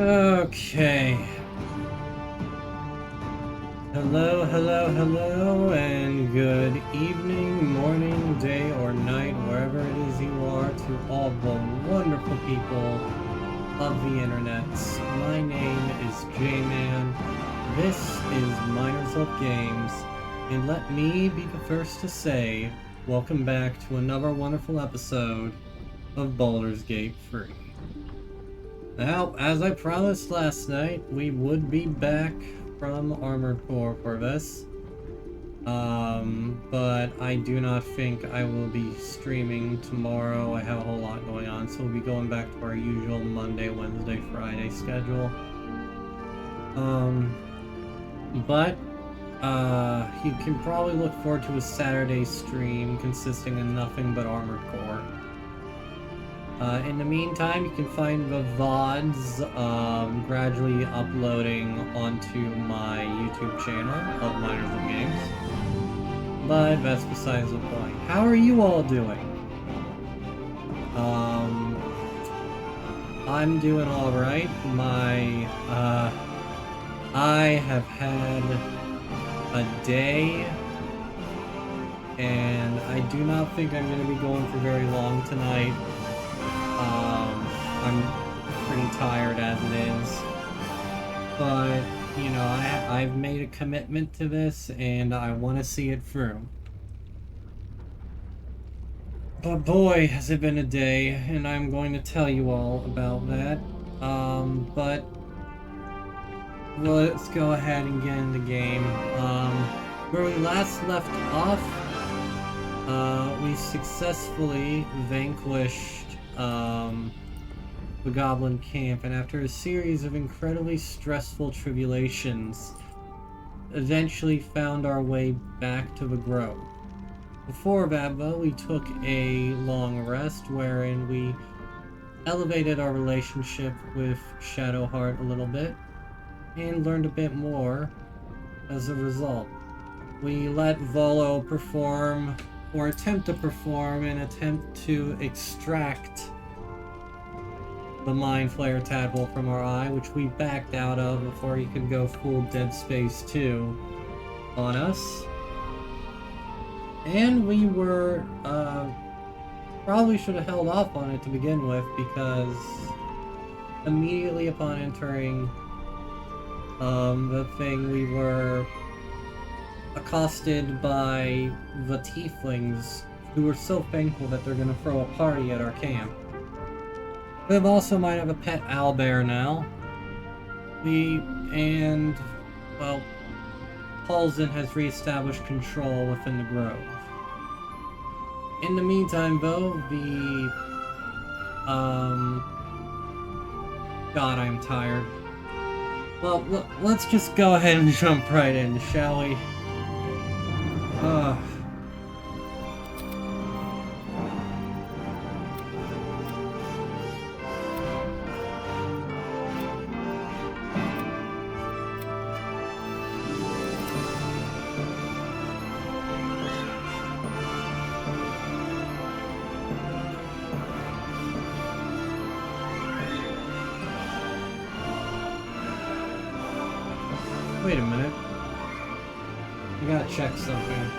Okay. Hello, and good evening, morning, day, or night, wherever it is you are, to all the wonderful people of the internet. My name is J-Man. This is Miners of Games, and let me be the first to say, welcome back to another wonderful episode of Baldur's Gate 3. Now, as I promised last night, we would be back from Armored Core for this. But I do not think I will be streaming tomorrow. I have a whole lot going on, so we'll be going back to our usual Monday, Wednesday, Friday schedule. But you can probably look forward to a Saturday stream consisting of nothing but Armored Core. In the meantime, you can find the VODs gradually uploading onto my YouTube channel of Miners of Games. But that's besides the point. How are you all doing? I'm doing alright. I have had a day, and I do not think I'm going to be going for very long tonight. I'm pretty tired as it is, but, you know, I've made a commitment to this, and I want to see it through. But boy, has it been a day, and I'm going to tell you all about that. But let's go ahead and get in the game. Where we last left off, we successfully vanquished, the Goblin Camp, and after a series of incredibly stressful tribulations, eventually found our way back to the Grove. Before that, though, we took a long rest wherein we elevated our relationship with Shadowheart a little bit and learned a bit more as a result. We let Volo perform, or attempt to perform, an attempt to extract the Mind Flayer tadpole from our eye, which we backed out of before he could go full Dead Space 2 on us. And we were, probably should have held off on it to begin with, because immediately upon entering, the thing, we were accosted by the tieflings, who were so thankful that they're gonna throw a party at our camp. We also might have a pet owlbear now. Well, Paulson has reestablished control within the Grove. In the meantime, though, God, I'm tired. Well, let's just go ahead and jump right in, shall we? Wait a minute. I gotta check something.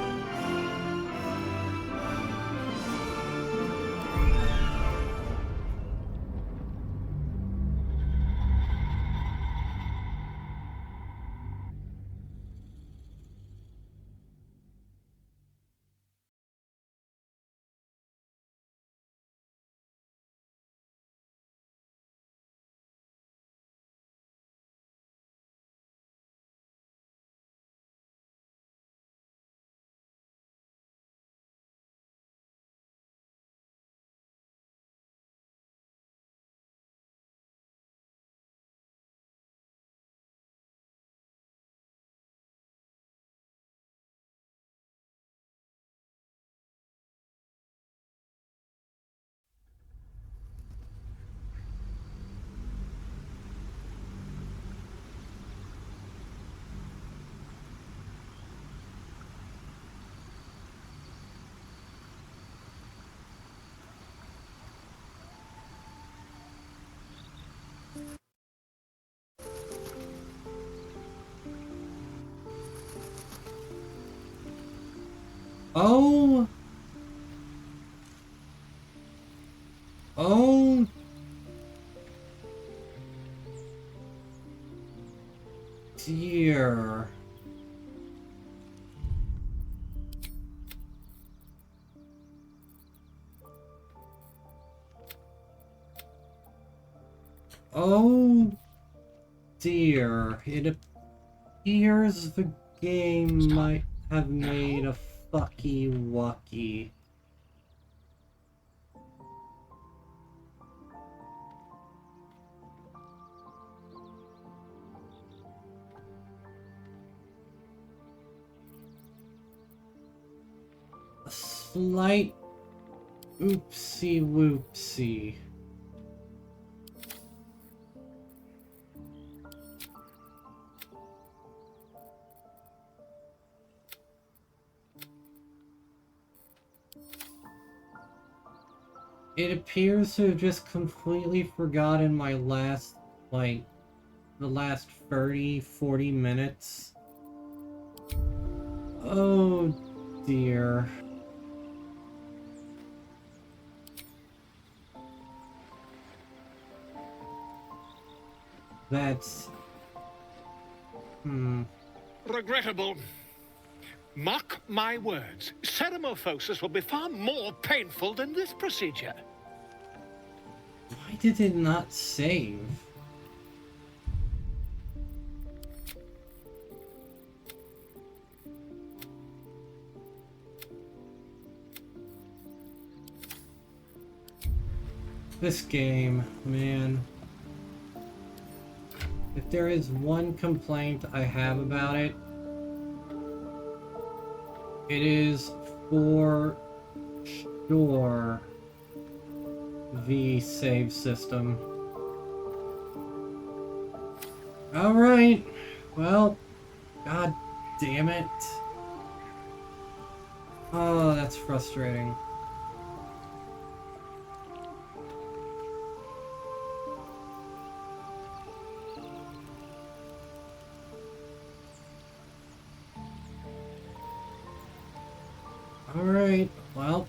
Oh! Oh! Dear. Oh dear. It appears the game might have made a fucky wucky. A slight oopsie whoopsie. It appears to have just completely forgotten my last, like, the last 30-40 minutes. Oh dear. That's... Regrettable. Mark my words, ceremophosis will be far more painful than this procedure. Why did it not save? This game, man. If there is one complaint I have about it, it is for sure the save system. Alright, well, god damn it. Oh, that's frustrating. Alright, well.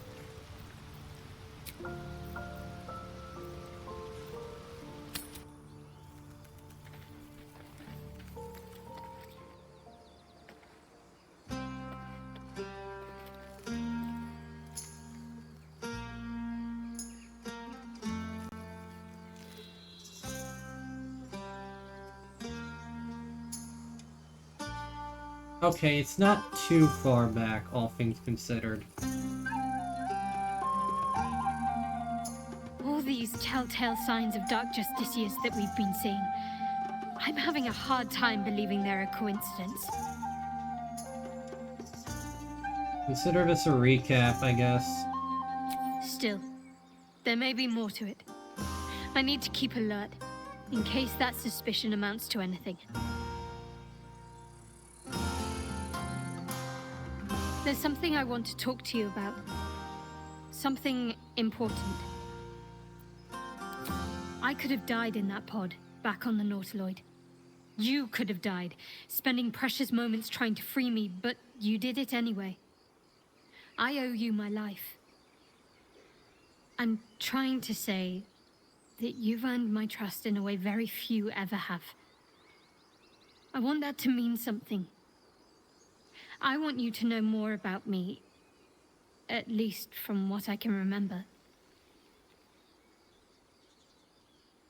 Okay, it's not too far back, all things considered. All these telltale signs of dark justicias that we've been seeing. I'm having a hard time believing they're a coincidence. Consider this a recap, I guess. Still, there may be more to it. I need to keep alert, in case that suspicion amounts to anything. There's something I want to talk to you about. Something important. I could have died in that pod, back on the Nautiloid. You could have died, spending precious moments trying to free me, but you did it anyway. I owe you my life. I'm trying to say that you've earned my trust in a way very few ever have. I want that to mean something. I want you to know more about me, at least from what I can remember.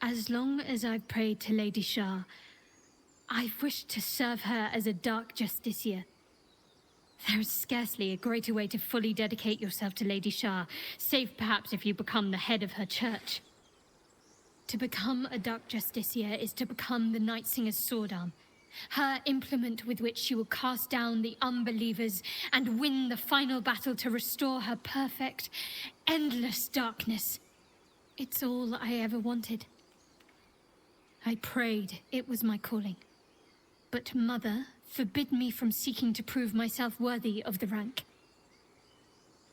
As long as I've prayed to Lady Shah, I've wished to serve her as a dark justiciar. There is scarcely a greater way to fully dedicate yourself to Lady Shah, save perhaps if you become the head of her church. To become a dark justiciar is to become the Night Singer's sword arm, her implement with which she will cast down the unbelievers and win the final battle to restore her perfect, endless darkness. It's all I ever wanted. I prayed it was my calling. But Mother forbid me from seeking to prove myself worthy of the rank.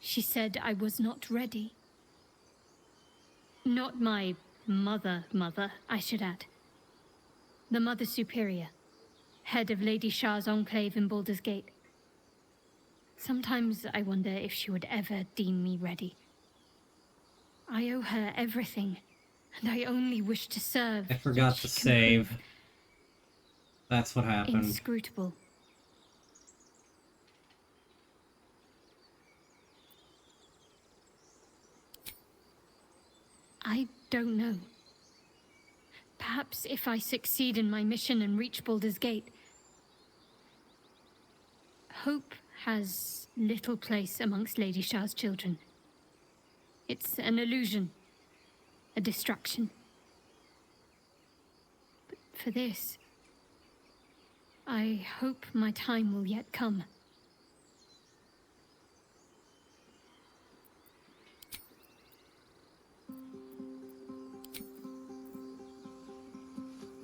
She said I was not ready. Not my mother, I should add. The Mother Superior, head of Lady Shah's enclave in Baldur's Gate. Sometimes I wonder if she would ever deem me ready. I owe her everything, and I only wish to serve. I forgot to save. That's what happened. Inscrutable. I don't know. Perhaps if I succeed in my mission and reach Baldur's Gate, hope has little place amongst Lady Shah's children. It's an illusion, a distraction. But for this, I hope my time will yet come.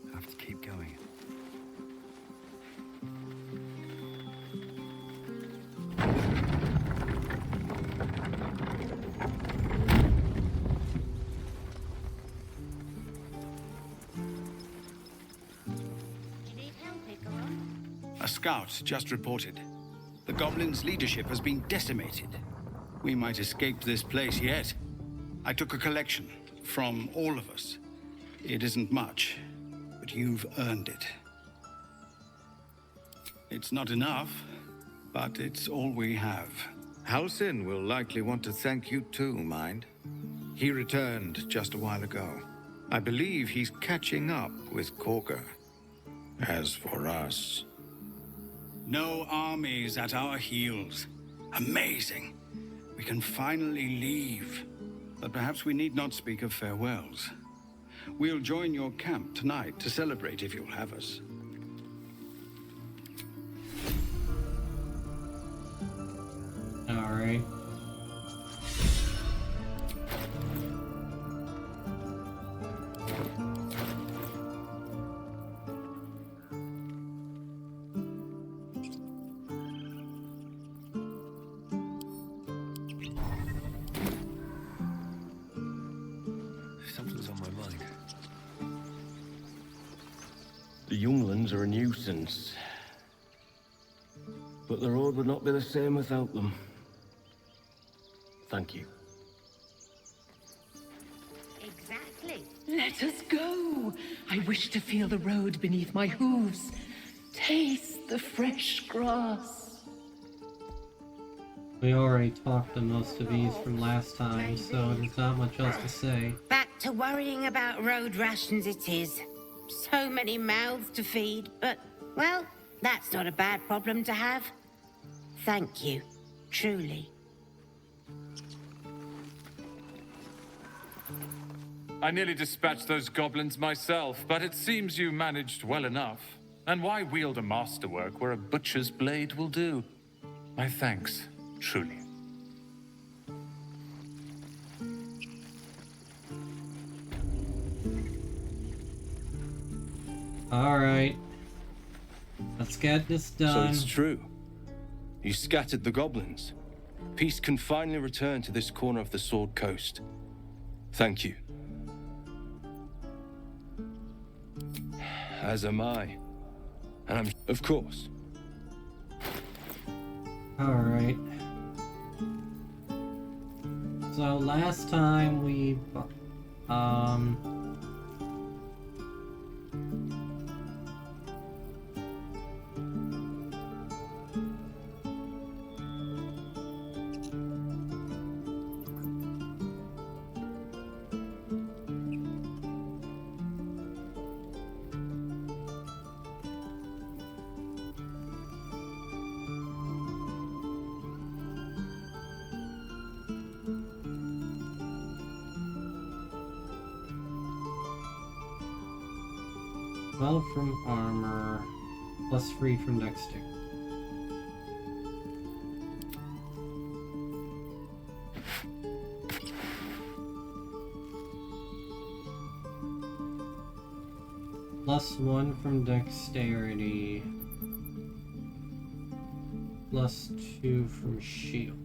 I have to keep going. A scout just reported. The goblins' leadership has been decimated. We might escape this place yet. I took a collection from all of us. It isn't much, but you've earned it. It's not enough, but it's all we have. Halsin will likely want to thank you too, mind. He returned just a while ago. I believe he's catching up with Korga. As for us... No armies at our heels. Amazing. We can finally leave. But perhaps we need not speak of farewells. We'll join your camp tonight to celebrate if you'll have us. All right. Something's on my mind. The younglings are a nuisance. But the road would not be the same without them. Thank you. Exactly. Let us go. I wish to feel the road beneath my hooves. Taste the fresh grass. We already talked to most of these from last time, so there's not much else to say. Back to worrying about road rations it is. So many mouths to feed, but, well, that's not a bad problem to have. Thank you, truly. I nearly dispatched those goblins myself, but it seems you managed well enough. And why wield a masterwork where a butcher's blade will do? My thanks, truly. Alright. Let's get this So done. it's true. You scattered the goblins. Peace can finally return to this corner of the Sword Coast. Thank you. As am I. And I'm... Of course. Alright. So last time we... +12 from armor, +3 from dexterity. +1 from dexterity, +2 from shield.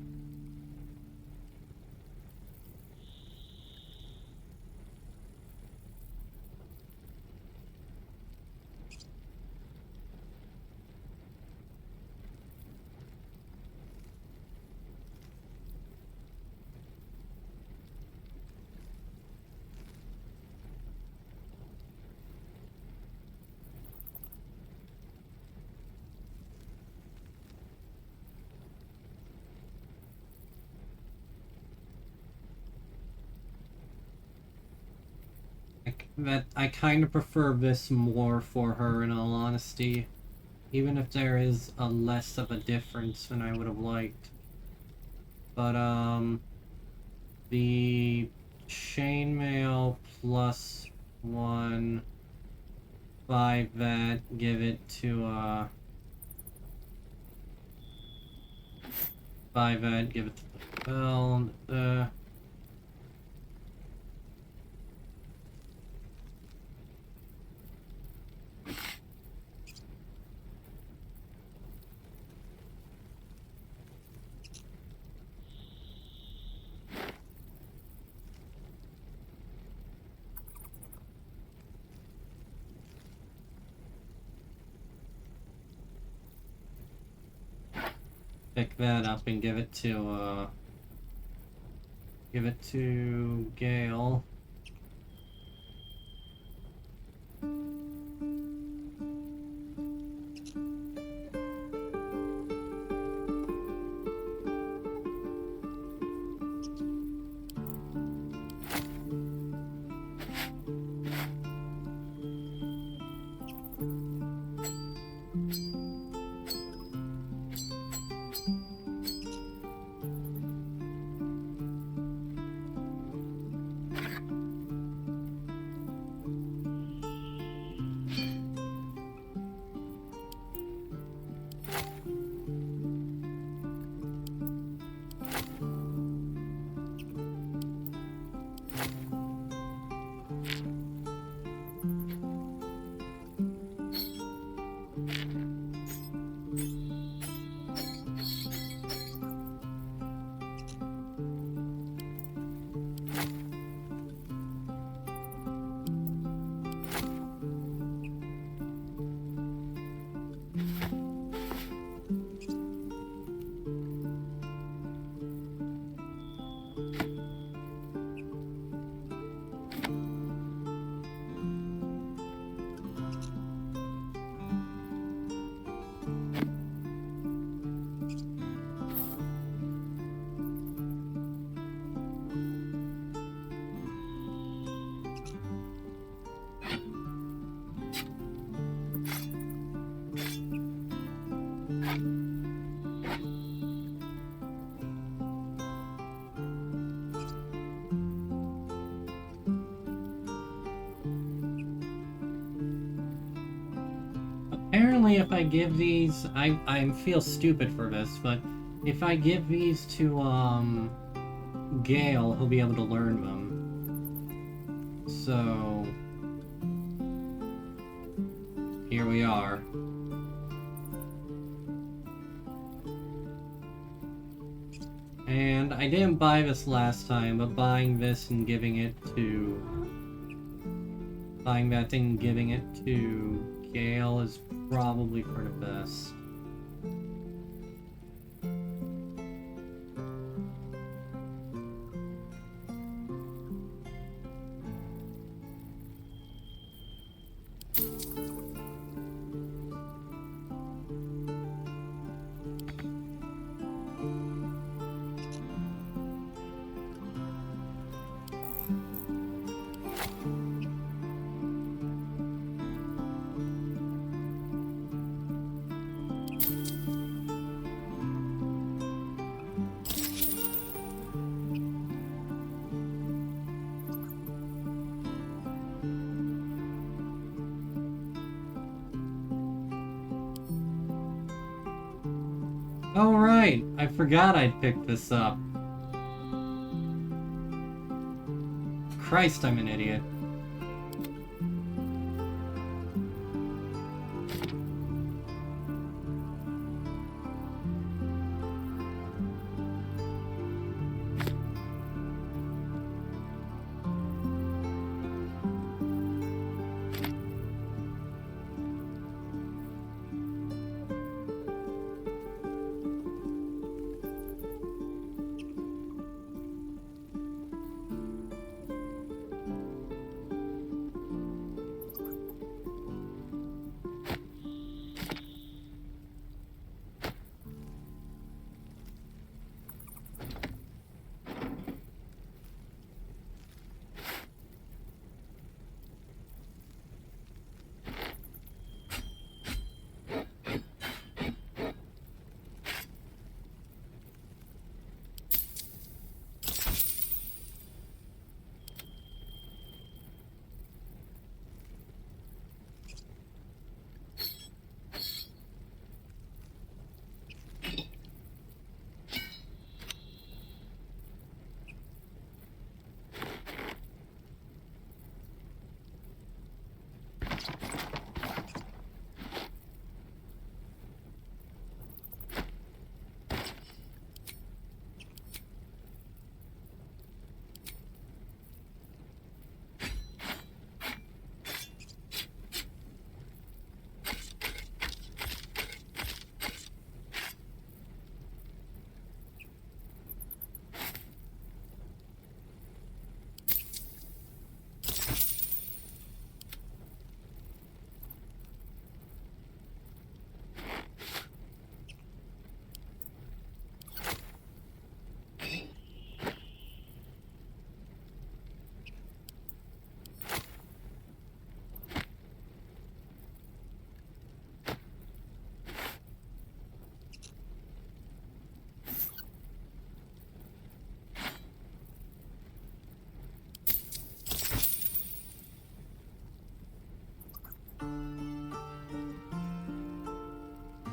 I kind of prefer this more for her, in all honesty. Even if there is a less of a difference than I would have liked. But, the chainmail plus 1, 5 that, give it to, 5 that, give it to the bell, pick that up and give it to Gale. Apparently, if I give these, I feel stupid for this, but if I give these to, Gale, he'll be able to learn them. So, here we are. And I didn't buy this last time, but buying this and giving it to... Buying that thing and giving it to Gale is probably for the best. Oh right, I forgot I'd picked this up. Christ, I'm an idiot.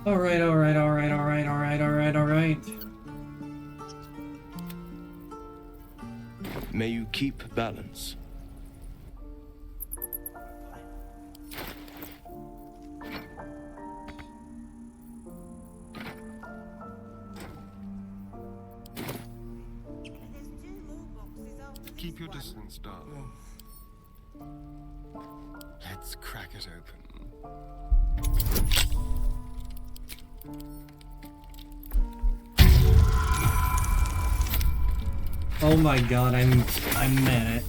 Alright, alright, alright, alright, alright, alright, alright. May you keep balance. Keep your distance, darling. Let's crack it open. Oh my god, I meant it.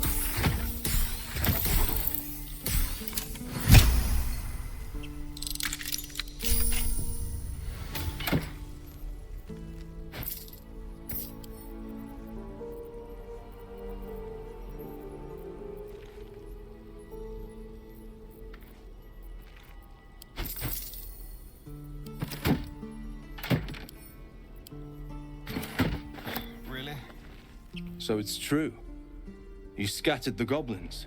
Really? So it's true. You scattered the goblins.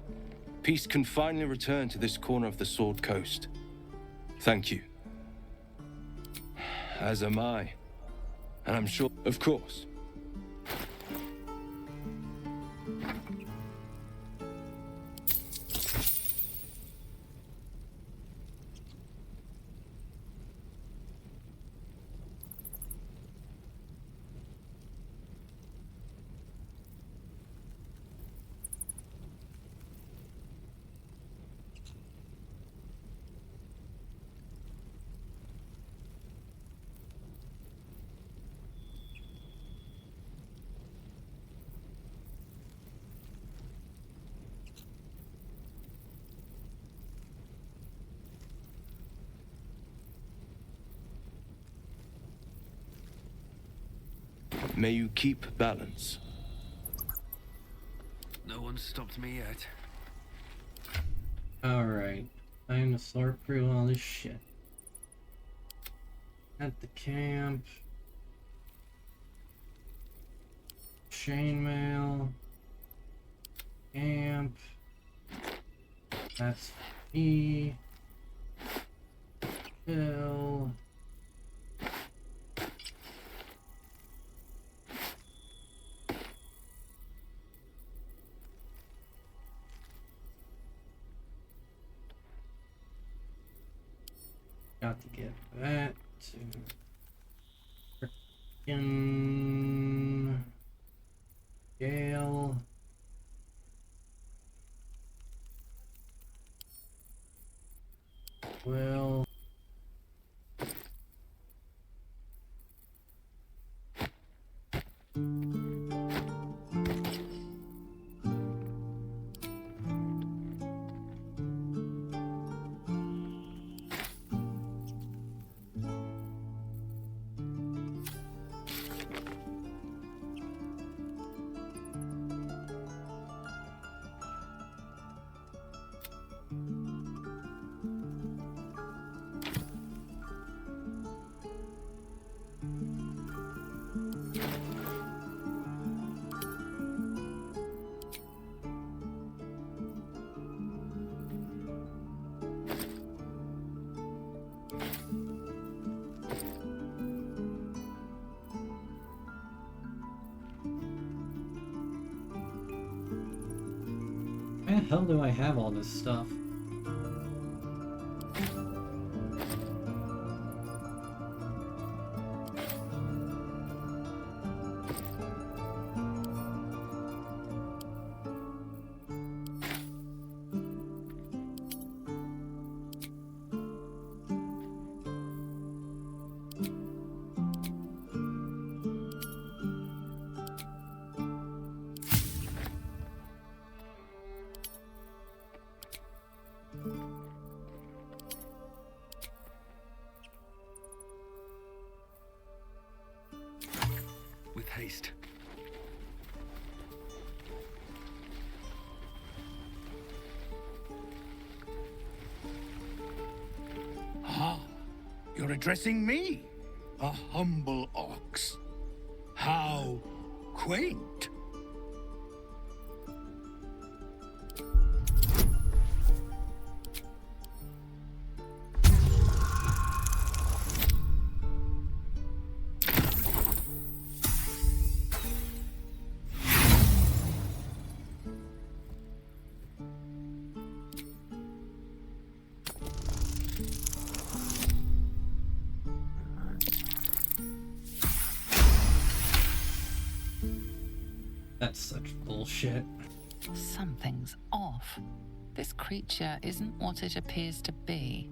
Peace can finally return to this corner of the Sword Coast. Thank you. As am I. And I'm sure, of course. May you keep balance. No one stopped me yet. Alright. Time to sort through all this shit. At the camp. Chainmail. Camp. That's E. Bill. Got to get that to frickin' Gale. Well, why the hell do I have all this stuff? With haste. Ah, you're addressing me, a humble ox. How quaint. That's such bullshit. Something's off. This creature isn't what it appears to be.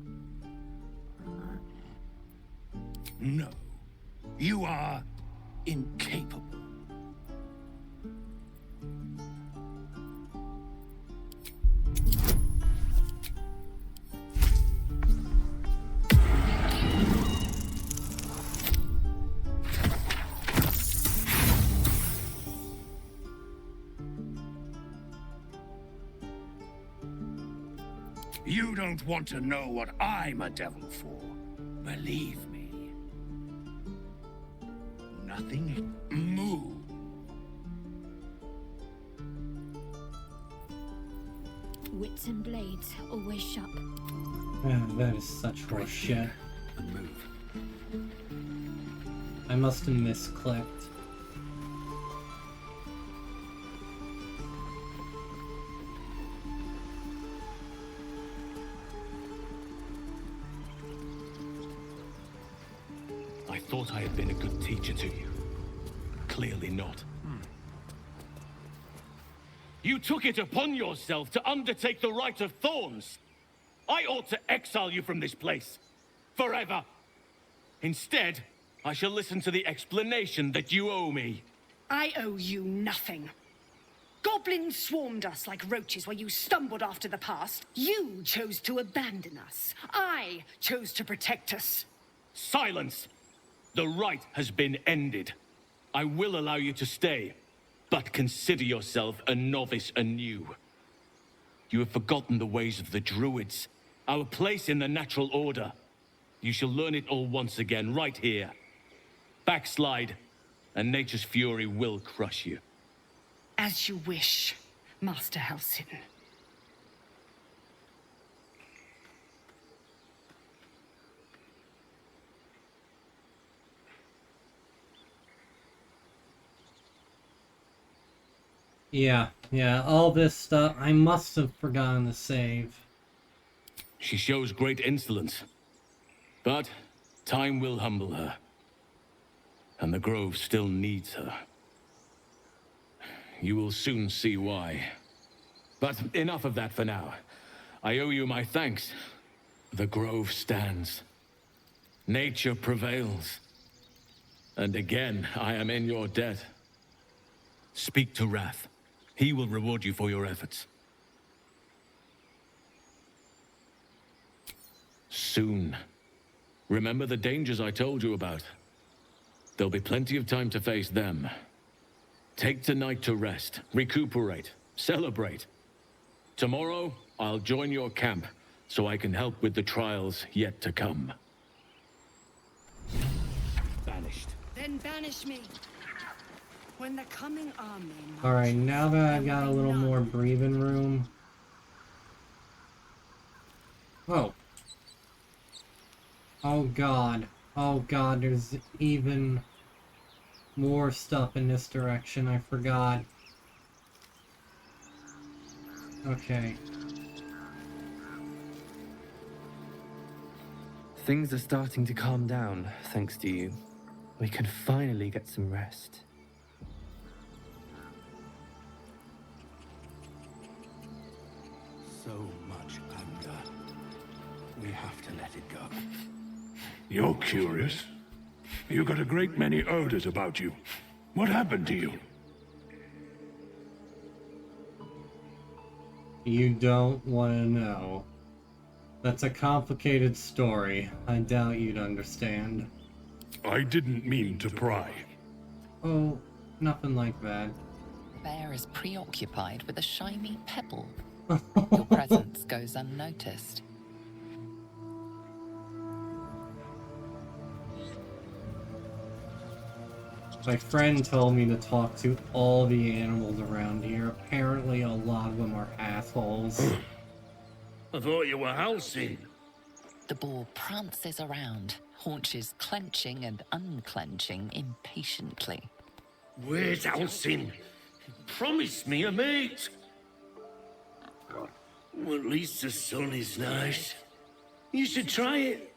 No. You are incapable. You don't want to know what I'm a devil for. Believe me. Nothing. Move. Wits and blades, always sharp. That is such horse shit. And move. I must have misclicked. I thought I had been a good teacher to you. Clearly not. You took it upon yourself to undertake the Rite of Thorns. I ought to exile you from this place. Forever. Instead, I shall listen to the explanation that you owe me. I owe you nothing. Goblins swarmed us like roaches while you stumbled after the past. You chose to abandon us. I chose to protect us. Silence! The rite has been ended. I will allow you to stay, but consider yourself a novice anew. You have forgotten the ways of the druids, our place in the natural order. You shall learn it all once again, right here. Backslide, and nature's fury will crush you. As you wish, Master Halsin. Yeah, all this stuff, I must have forgotten to save. She shows great insolence, but time will humble her. And the grove still needs her. You will soon see why. But enough of that for now. I owe you my thanks. The grove stands. Nature prevails. And again, I am in your debt. Speak to Wrath. He will reward you for your efforts. Soon. Remember the dangers I told you about. There'll be plenty of time to face them. Take tonight to rest, recuperate, celebrate. Tomorrow, I'll join your camp, so I can help with the trials yet to come. Banished. Then banish me. When the coming army... Alright, now that I've got a little more breathing room... Oh. Oh god. Oh god, there's even more stuff in this direction, I forgot. Okay. Things are starting to calm down, thanks to you. We can finally get some rest. So much anger. We have to let it go. You're curious. You got a great many odors about you. What happened to you? You don't want to know. That's a complicated story. I doubt you'd understand. I didn't mean to pry. Oh, nothing like that. Bear is preoccupied with a shiny pebble. Your presence goes unnoticed. My friend told me to talk to all the animals around here. Apparently a lot of them are assholes. I thought you were Halsin. The boar prances around, haunches clenching and unclenching impatiently. Where's Halsin? Promise me a mate. Well, at least the sun is nice. You should try it.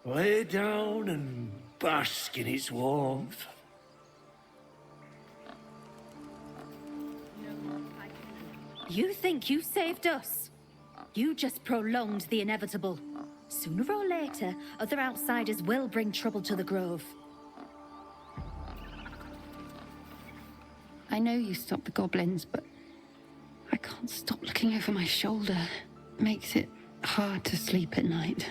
Lay down and bask in its warmth. You think you saved us? You just prolonged the inevitable. Sooner or later, other outsiders will bring trouble to the Grove. I know you stopped the goblins, but I can't stop looking over my shoulder. Makes it hard to sleep at night.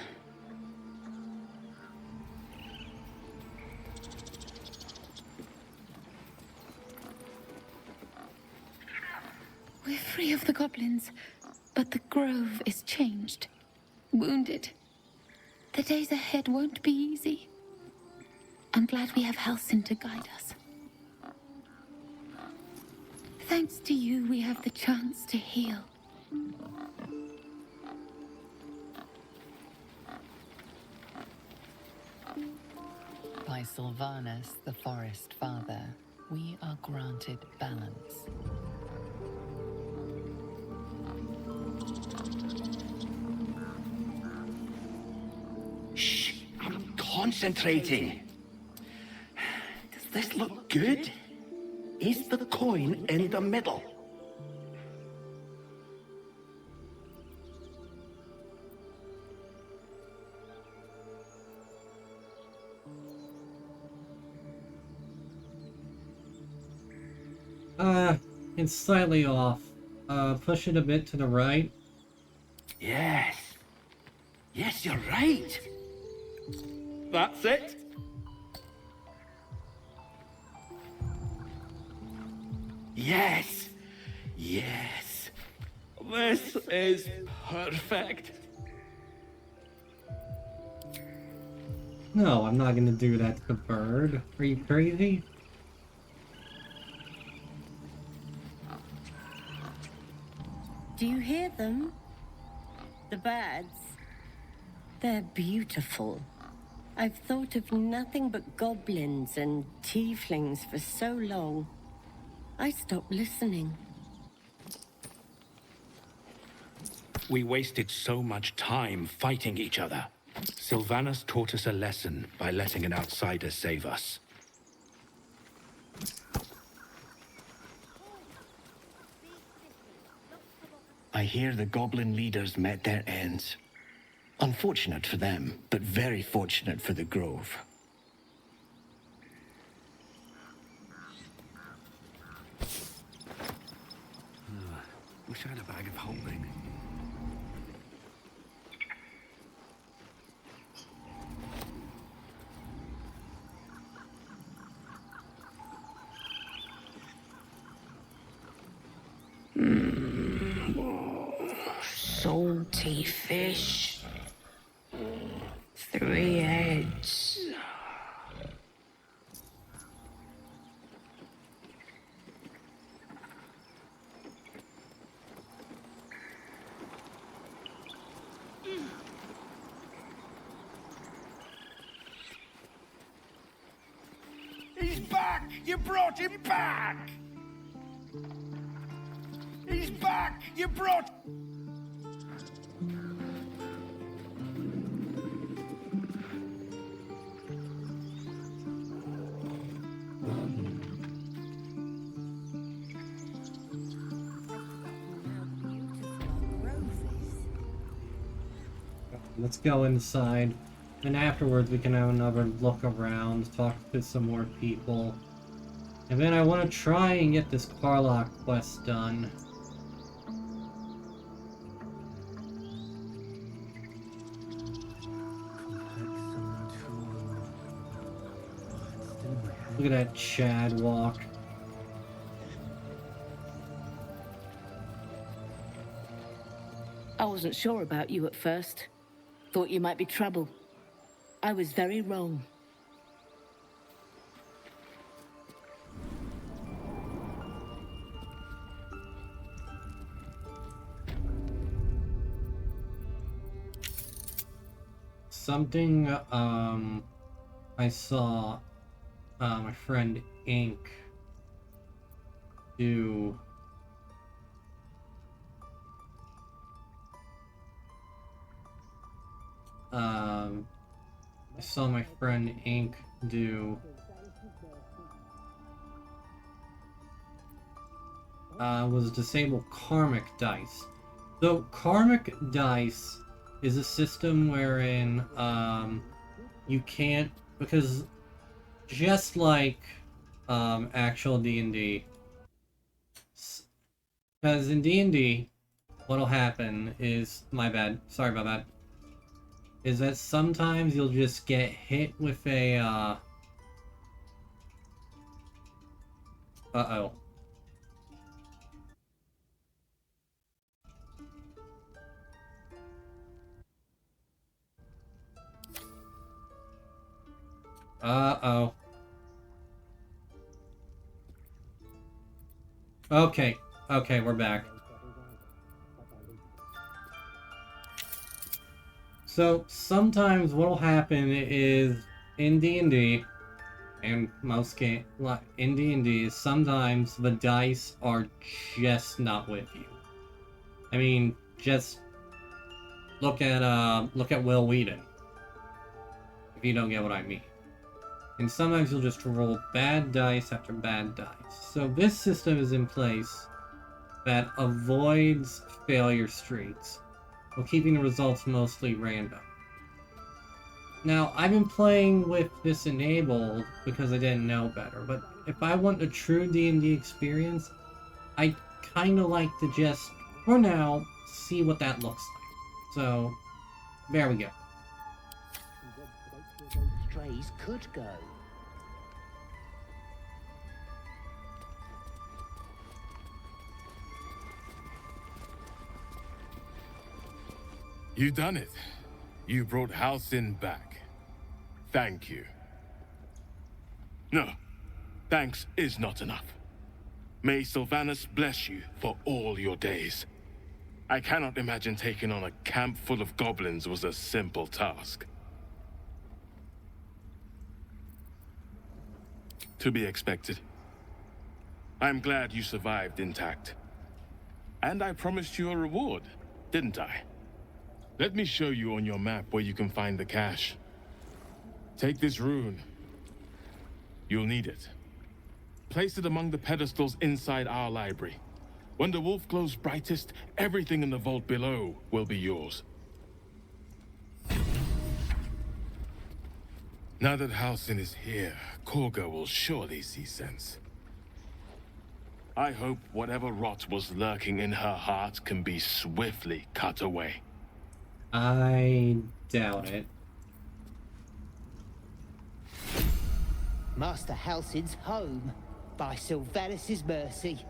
We're free of the goblins, but the Grove is changed. Wounded. The days ahead won't be easy. I'm glad we have Halsin to guide us. Thanks to you, we have the chance to heal. By Sylvanus, the Forest Father, we are granted balance. Shh! I'm concentrating. Does this look good? Is the coin in the middle? It's slightly off. Push it a bit to the right. Yes. Yes, you're right. That's it. Yes. Yes. This is perfect. No, I'm not gonna do that to the bird. Are you crazy? Do you hear them? The birds. They're beautiful. I've thought of nothing but goblins and tieflings for so long. I stopped listening. We wasted so much time fighting each other. Sylvanus taught us a lesson by letting an outsider save us. I hear the goblin leaders met their ends. Unfortunate for them, but very fortunate for the Grove. Wish I had a bag of holding. Salty fish. 3 heads. He's back! You brought him back! He's back! You brought... Let's go inside. And afterwards we can have another look around, talk to some more people. And then I want to try and get this Karlach quest done. Look at that Chad walk. I wasn't sure about you at first. Thought you might be trouble. I was very wrong. Something, I saw, my friend Ink do. I saw my friend Ink do was disable karmic dice. So karmic dice is a system wherein you can't, because just like actual D&D, because in D&D what'll happen is, my bad, sorry about that, is that sometimes you'll just get hit with a uh-oh. Uh-oh. Okay, we're back. So, sometimes what'll happen is, in D&D, and most game, in D&D, sometimes the dice are just not with you. I mean, just look at Will Wheaton, if you don't get what I mean. And sometimes you'll just roll bad dice after bad dice. So this system is in place that avoids failure streaks, while keeping the results mostly random. Now, I've been playing with this enabled because I didn't know better, but if I want a true D&D experience, I kinda like to just, for now, see what that looks like. So, there we go. Strays could go. You done it. You brought Halcyon back. Thank you. No, thanks is not enough. May Sylvanus bless you for all your days. I cannot imagine taking on a camp full of goblins was a simple task. To be expected. I'm glad you survived intact. And I promised you a reward, didn't I? Let me show you on your map where you can find the cache. Take this rune. You'll need it. Place it among the pedestals inside our library. When the wolf glows brightest, everything in the vault below will be yours. Now that Halcyon is here, Korga will surely see sense. I hope whatever rot was lurking in her heart can be swiftly cut away. I doubt it. Master Halcyon's home, by Sylvanus' mercy.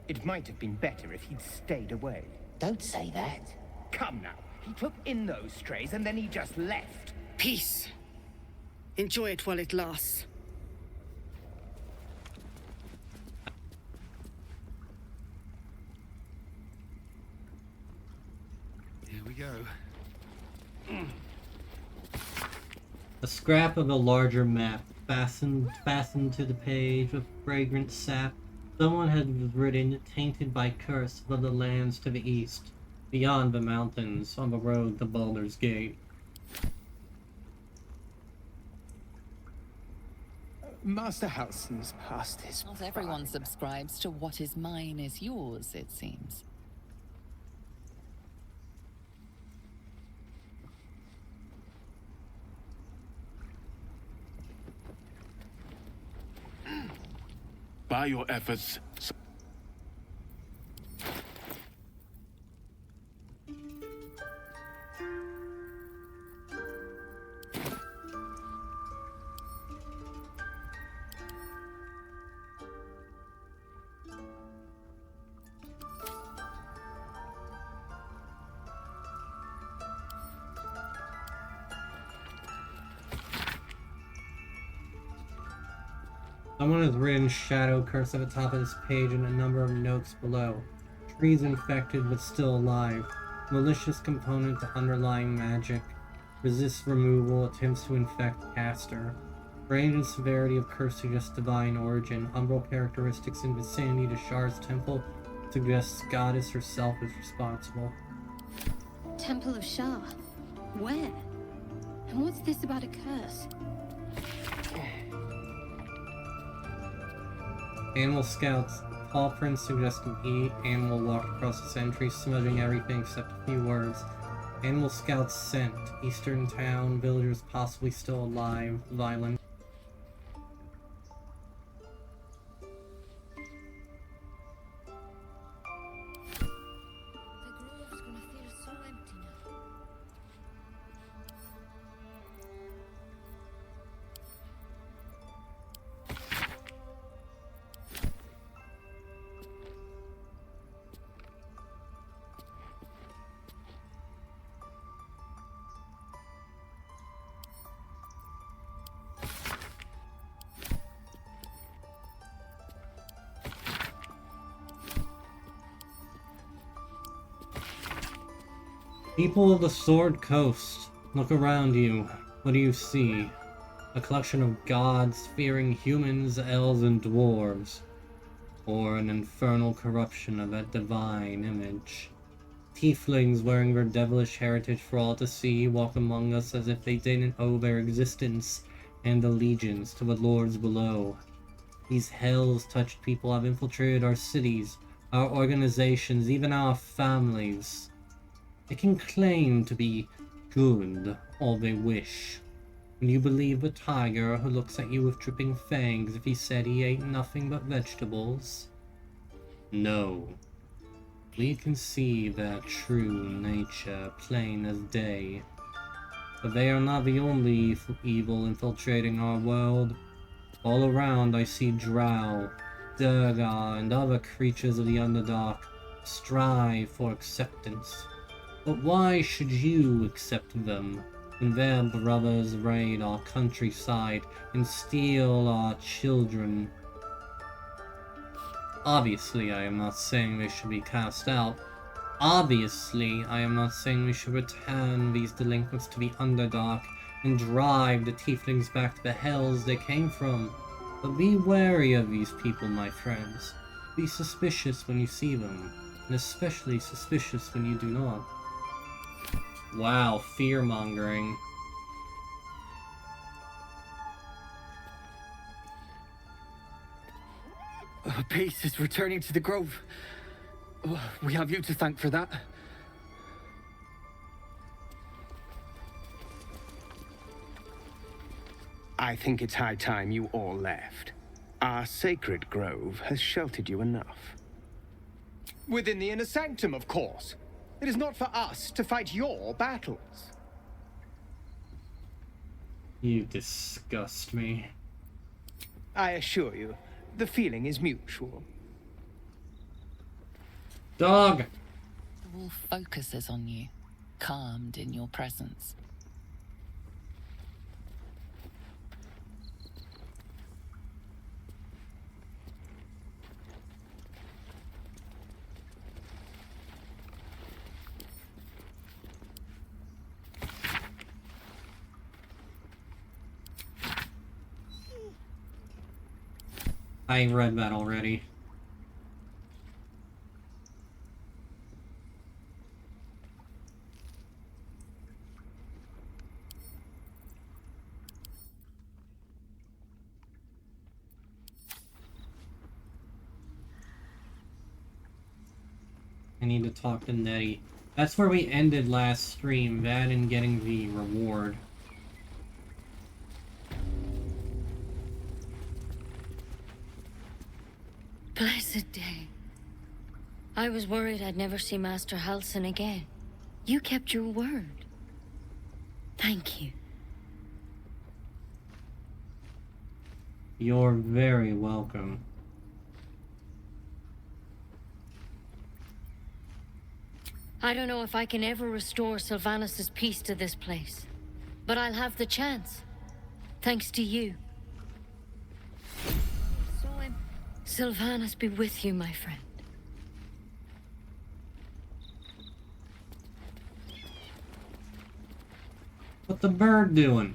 It might have been better if he'd stayed away. Don't say that. Come now, he took in those strays and then he just left. Peace. Enjoy it while it lasts. Here we go. A scrap of a larger map, fastened to the page with fragrant sap. Someone had written, tainted by curse of the lands to the east, beyond the mountains, on the road to Baldur's Gate. Master Halcyon's past his Not everyone subscribes to what is mine is yours, it seems. By your efforts, Someone has written Shadow Curse at the top of this page and a number of notes below. Trees infected but still alive. Malicious component to underlying magic. Resists removal, attempts to infect caster. Range and severity of curse suggests divine origin. Umbral characteristics in vicinity to Shar's temple suggests goddess herself is responsible. Temple of Shar? Where? And what's this about a curse? Animal Scouts paw prints suggesting he animal walked across the entry, smudging everything except a few words. Animal scouts sent. Eastern town. Villagers possibly still alive. Violent. People of the Sword Coast, look around you. What do you see? A collection of gods fearing humans, elves, and dwarves. Or an infernal corruption of that divine image. Tieflings wearing their devilish heritage for all to see walk among us as if they didn't owe their existence and allegiance to the lords below. These hells-touched people have infiltrated our cities, our organizations, even our families. They can claim to be good all they wish. When you believe a tiger who looks at you with dripping fangs if he said he ate nothing but vegetables? No. We can see their true nature plain as day. But they are not the only evil infiltrating our world. All around I see drow, Durgar, and other creatures of the Underdark strive for acceptance. But why should you accept them when their brothers raid our countryside and steal our children? Obviously, I am not saying they should be cast out. Obviously, I am not saying we should return these delinquents to the Underdark and drive the tieflings back to the hells they came from. But be wary of these people, my friends. Be suspicious when you see them, and especially suspicious when you do not. Wow, fear-mongering. Peace is returning to the Grove. We have you to thank for that. I think it's high time you all left. Our sacred grove has sheltered you enough. Within the inner sanctum, of course. It is not for us to fight your battles. You disgust me. I assure you, the feeling is mutual. Dog! The wolf focuses on you, calmed in your presence. I read that already. I need to talk to Nettie. That's where we ended last stream, that and getting the reward. Blessed day. I was worried I'd never see Master Halsin again. You kept your word. Thank you. You're very welcome. I don't know if I can ever restore Sylvanas' peace to this place, but I'll have the chance. Thanks to you. Sylvanas be with you, my friend. What the bird doing?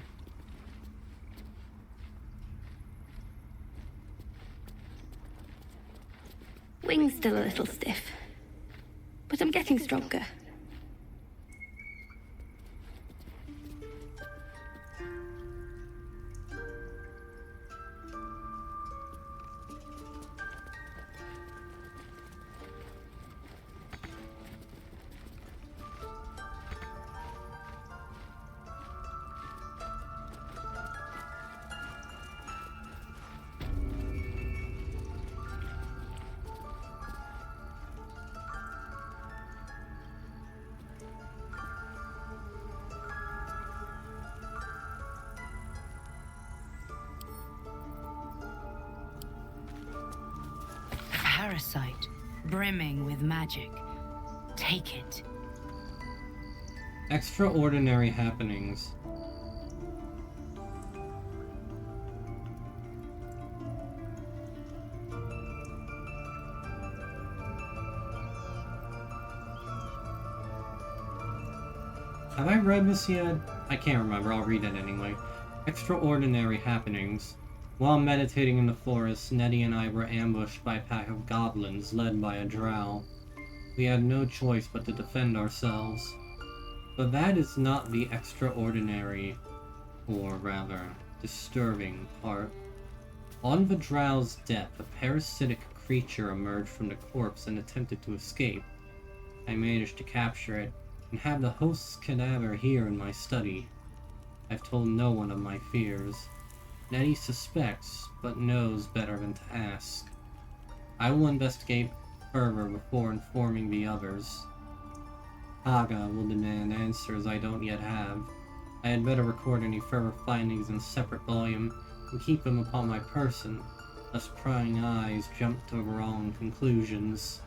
Wing's still a little stiff, but I'm getting stronger. parasite, brimming with magic. Take it. Extraordinary happenings. Have I read this yet? I can't remember, I'll read it anyway. Extraordinary happenings. While meditating in the forest, Nettie and I were ambushed by a pack of goblins led by a drow. We had no choice but to defend ourselves. But that is not the extraordinary, or rather, disturbing part. On the drow's death, a parasitic creature emerged from the corpse and attempted to escape. I managed to capture it, and have the host's cadaver here in my study. I've told no one of my fears. Nettie suspects, but knows better than to ask. I will investigate further before informing the others. Haga will demand answers I don't yet have. I had better record any further findings in a separate volume and keep them upon my person, lest prying eyes jump to wrong conclusions.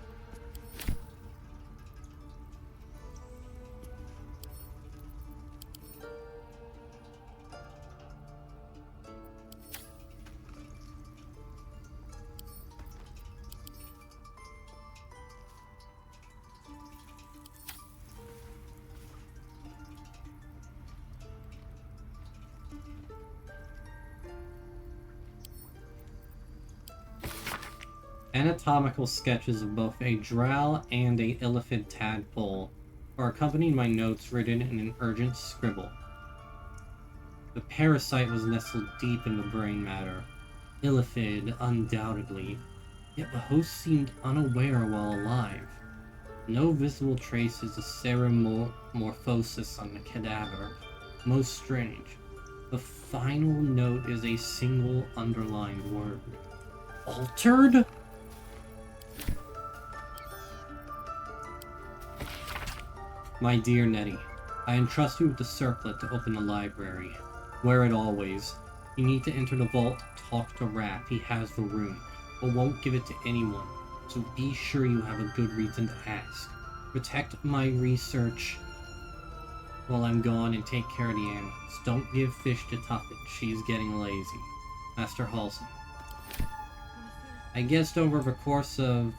Anatomical sketches of both a drow and a illithid tadpole are accompanying my notes written in an urgent scribble. The parasite was nestled deep in the brain matter. Illithid, undoubtedly, yet the host seemed unaware while alive. No visible traces of ceremorphosis on the cadaver. Most strange. The final note is a single underlined word. Altered? My dear Nettie, I entrust you with the circlet to open the library. Wear it always. You need to enter the vault, talk to Raph. He has the room, but won't give it to anyone, so be sure you have a good reason to ask. Protect my research while I'm gone and take care of the animals. Don't give fish to Tuffet. She's getting lazy. Master Halsey. I guessed over the course of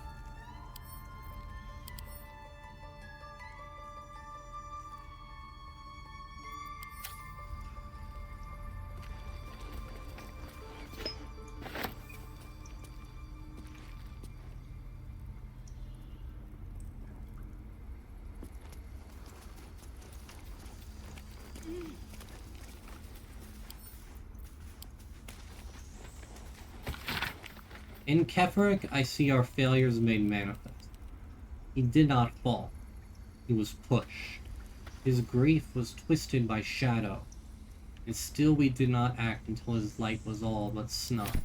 in Keferic, I see our failures made manifest. He did not fall. He was pushed. His grief was twisted by shadow, and still we did not act until his light was all but snuffed.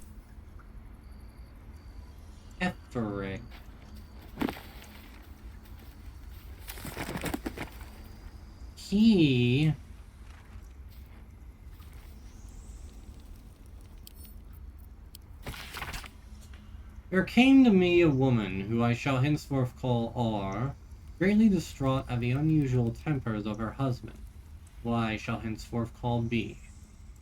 Keferic. He... There came to me a woman, who I shall henceforth call R, greatly distraught at the unusual tempers of her husband, who I shall henceforth call B.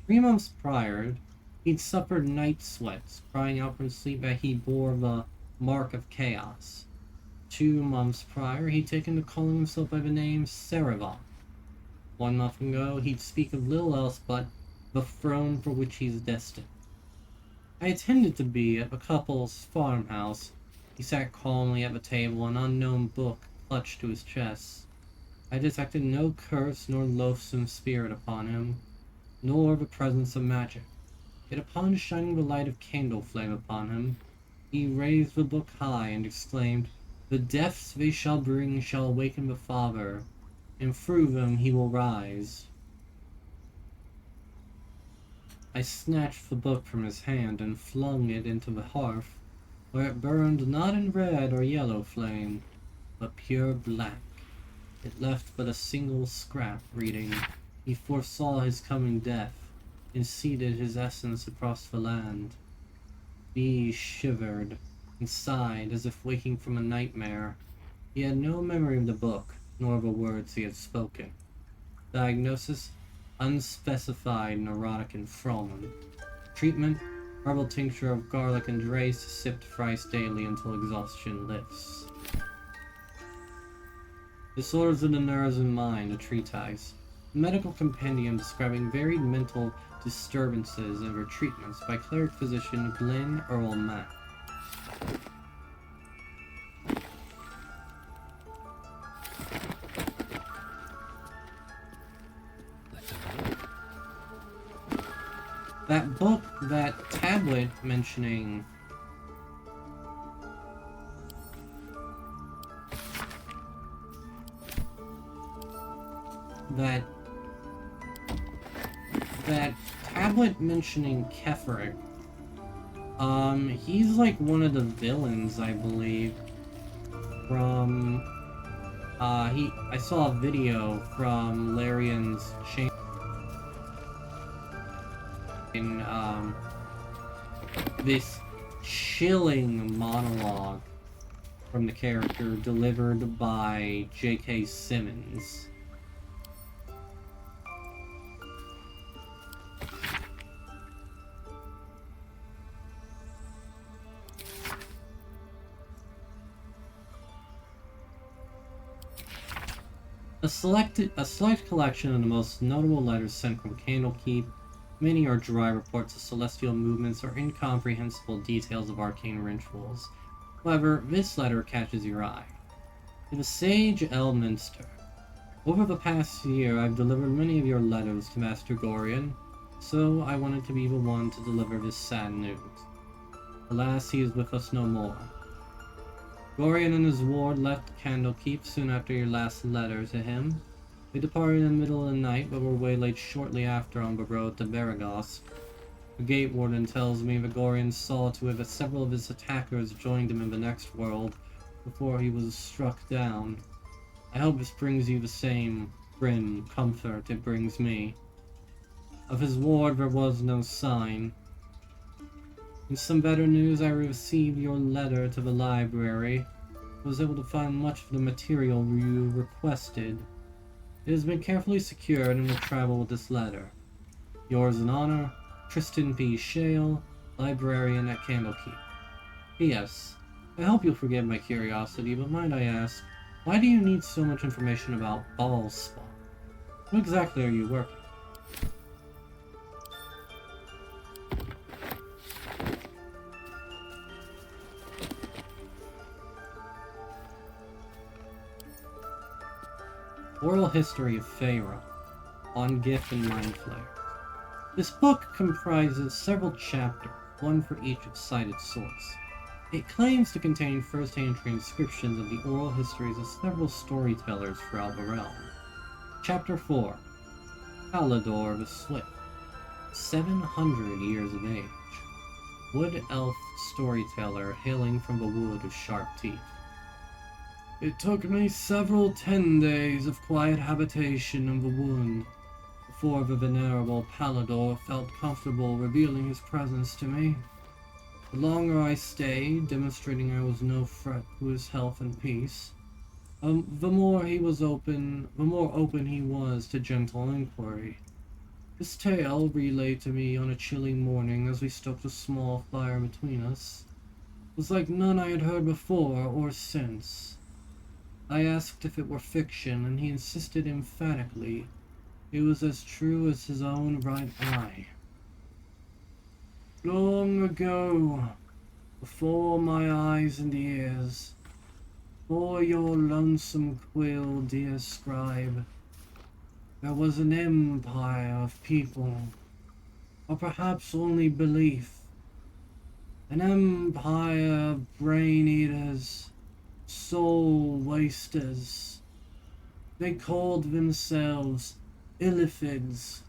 3 months prior, he'd suffered night sweats, crying out from sleep that he bore the mark of chaos. 2 months prior, he'd taken to calling himself by the name Saravan. 1 month ago, he'd speak of little else but the throne for which he's destined. I attended to be at the couple's farmhouse. He sat calmly at the table, an unknown book clutched to his chest. I detected no curse nor loathsome spirit upon him, nor the presence of magic. Yet upon shining the light of candle flame upon him, he raised the book high and exclaimed, "The deaths they shall bring shall awaken the Father, and through them he will rise." I snatched the book from his hand and flung it into the hearth, where it burned not in red or yellow flame, but pure black. It left but a single scrap, reading, "He foresaw his coming death, and seeded his essence across the land." B shivered, and sighed as if waking from a nightmare. He had no memory of the book, nor of the words he had spoken. Diagnosis: unspecified neurotic enthrallment. Treatment: herbal tincture of garlic and drace sipped thrice daily until exhaustion lifts. Disorders of the nerves and mind, a treatise. A medical compendium describing varied mental disturbances and their treatments by cleric physician Glenn Earl Mack. That book, that tablet mentioning that tablet mentioning Keferic, he's like one of the villains, I believe, from, I saw a video from Larian's chain, this chilling monologue from the character delivered by J.K. Simmons. A select collection of the most notable letters sent from Candlekeep. Many are dry reports of celestial movements or incomprehensible details of arcane rituals. However, this letter catches your eye. To the Sage Elminster. Over the past year, I've delivered many of your letters to Master Gorion, so I wanted to be the one to deliver this sad news. Alas, he is with us no more. Gorion and his ward left Candlekeep soon after your last letter to him. They departed in the middle of the night, but were waylaid shortly after on the road to Varagos. The gate warden tells me that Gorion saw to it that several of his attackers joined him in the next world before he was struck down. I hope this brings you the same grim comfort it brings me. Of his ward there was no sign. In some better news, I received your letter to the library. I was able to find much of the material you requested. It has been carefully secured and will travel with this letter. Yours in honor, Tristan P. Shale, librarian at Candlekeep. P.S. I hope you'll forgive my curiosity, but might I ask, why do you need so much information about Ballspawn? What exactly are you working? Oral History of Pharaoh, on Gif and Mindflayer. This book comprises several chapters, one for each cited source. It claims to contain first-hand transcriptions of the oral histories of several storytellers throughout the realm. Chapter 4, Baldur the Swift, 700 years of age. Wood elf storyteller hailing from the wood of sharp teeth. It took me several 10 days of quiet habitation in the wood before the venerable Baldur felt comfortable revealing his presence to me. The longer I stayed, demonstrating I was no threat to his health and peace, the more open he was to gentle inquiry. This tale, relayed to me on a chilly morning as we stoked a small fire between us, was like none I had heard before or since. I asked if it were fiction, and he insisted emphatically it was as true as his own right eye. Long ago, before my eyes and ears, before your lonesome quill, dear scribe, there was an empire of people, or perhaps only belief, an empire of brain-eaters, soul wasters. They called themselves Illithids,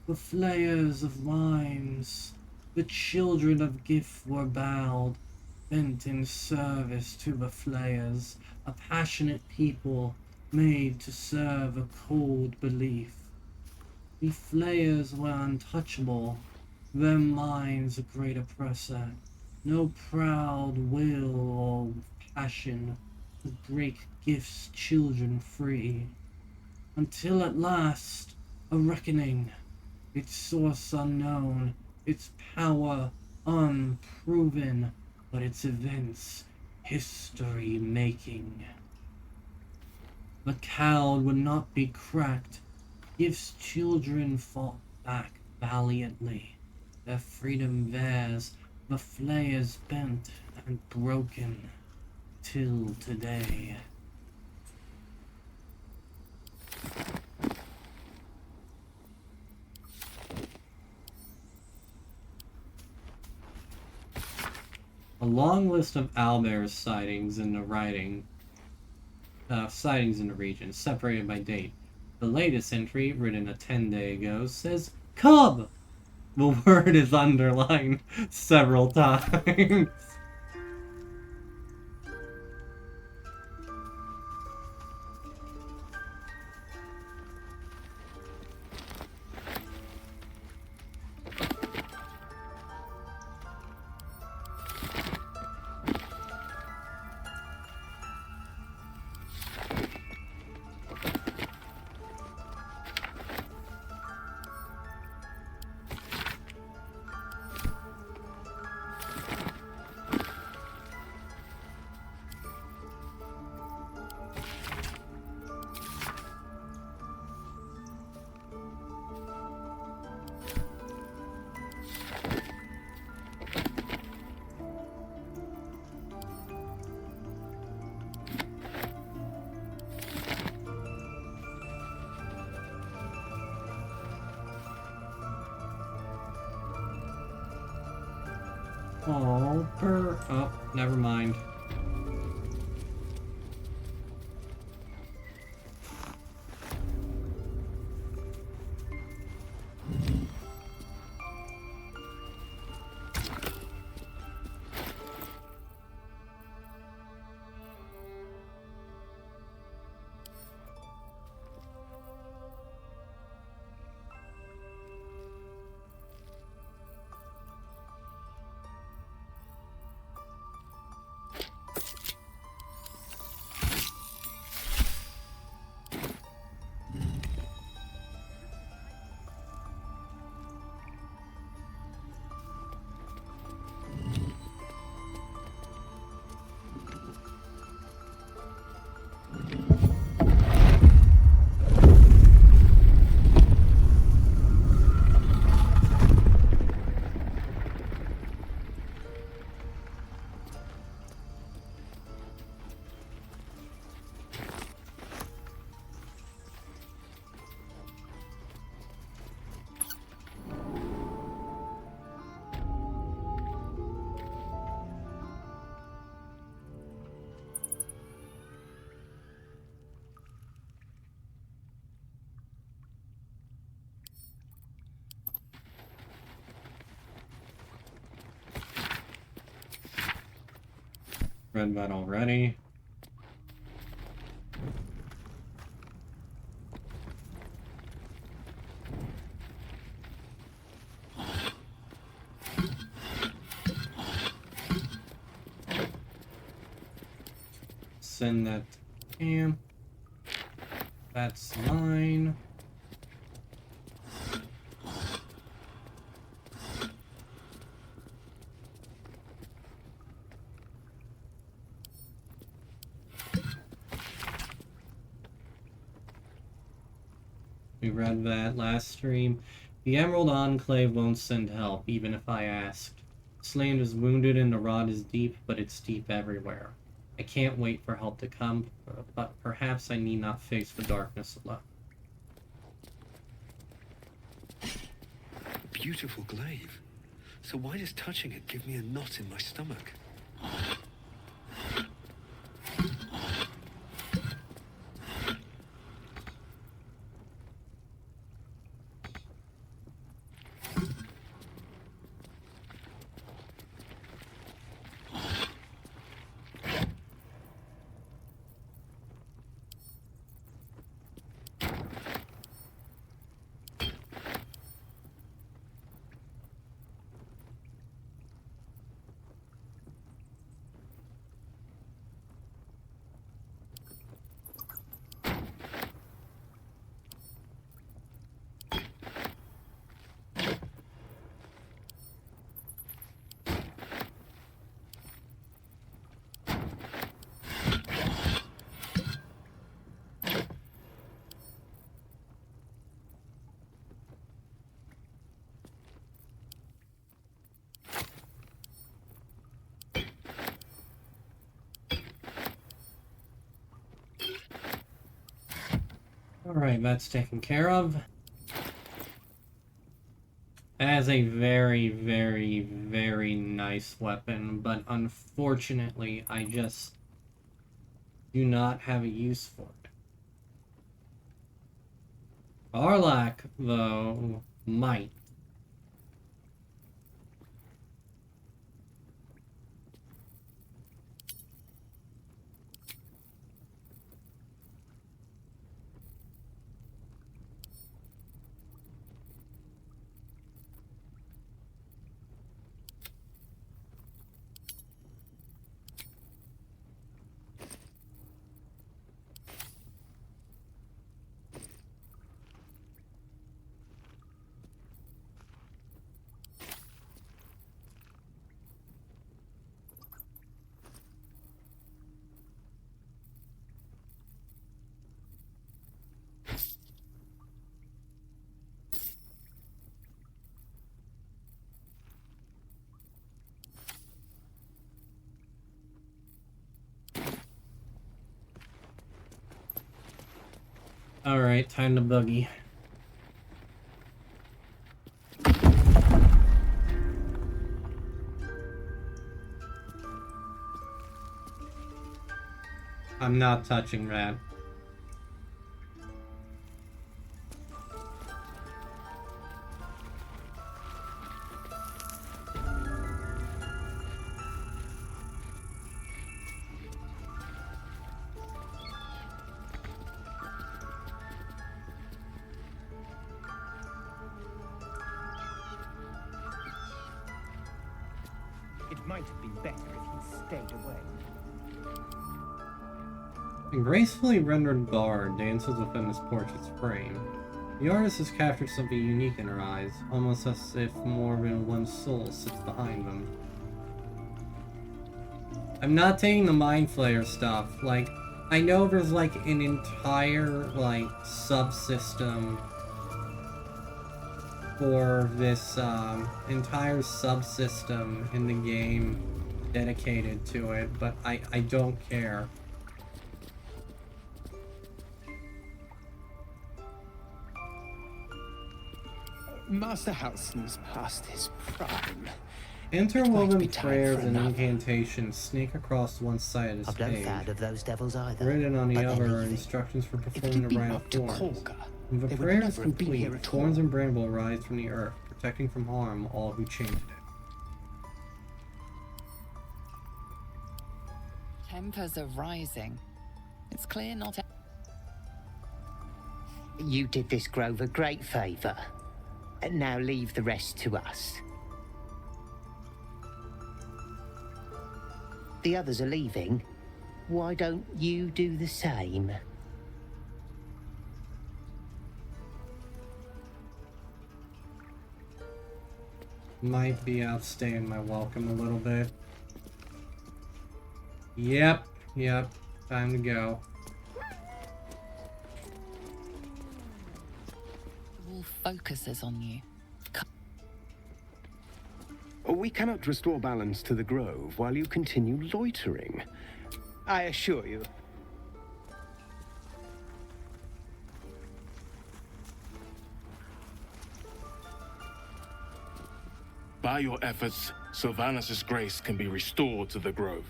the flayers of minds. The children of Gif were bowed, bent in service to the flayers, a passionate people made to serve a cold belief. The flayers were untouchable, their minds a great oppressor. No proud will or passion could break gifts children free, until at last a reckoning, its source unknown, its power unproven, but its events history making. The cowed would not be cracked, gifts children fought back valiantly, their freedom theirs, the flayers bent and broken till today. A long list of owlbear sightings in the sightings in the region, separated by date. The latest entry, written a 10-day ago, says cub. The word is underlined several times. Oh, never mind. Read that already. Send that to camp. That's mine. We read that last stream. The Emerald Enclave won't send help, even if I asked. Slane is wounded and the rot is deep, but it's deep everywhere. I can't wait for help to come, but perhaps I need not face the darkness alone. Beautiful glaive. So why does touching it give me a knot in my stomach? Alright, that's taken care of. That is a very, very, very nice weapon, but unfortunately, I just do not have a use for it. Karlach, though, might. Alright, time to boogie. I'm not touching that. It might have been better if he stayed away. A gracefully rendered guard dances within this portrait's frame. The artist has captured something unique in her eyes, almost as if more than one soul sits behind them. I'm not taking the Mind Flayer stuff. Like, I know there's like an entire, like, subsystem for this, entire subsystem in the game dedicated to it, but I don't care. Master Halsin's past his prime. Interwoven prayers and incantations sneak across one side of this I've no page. fad of those devils either. Written on the but other they're are leaving. instructions for If it performing had the been rite up of to thorns. Korga, When the they would prayer is never have been here complete, at thorns all. and bramble rise from the earth, protecting from harm all who chanted it. Tempers are rising. It's clear not... You did this grove a great favor. And now leave the rest to us. The others are leaving. Why don't you do the same? Might be outstaying my welcome a little bit. Yep, time to go. All focuses on you. We cannot restore balance to the grove while you continue loitering. I assure you. By your efforts, Sylvanus' grace can be restored to the grove.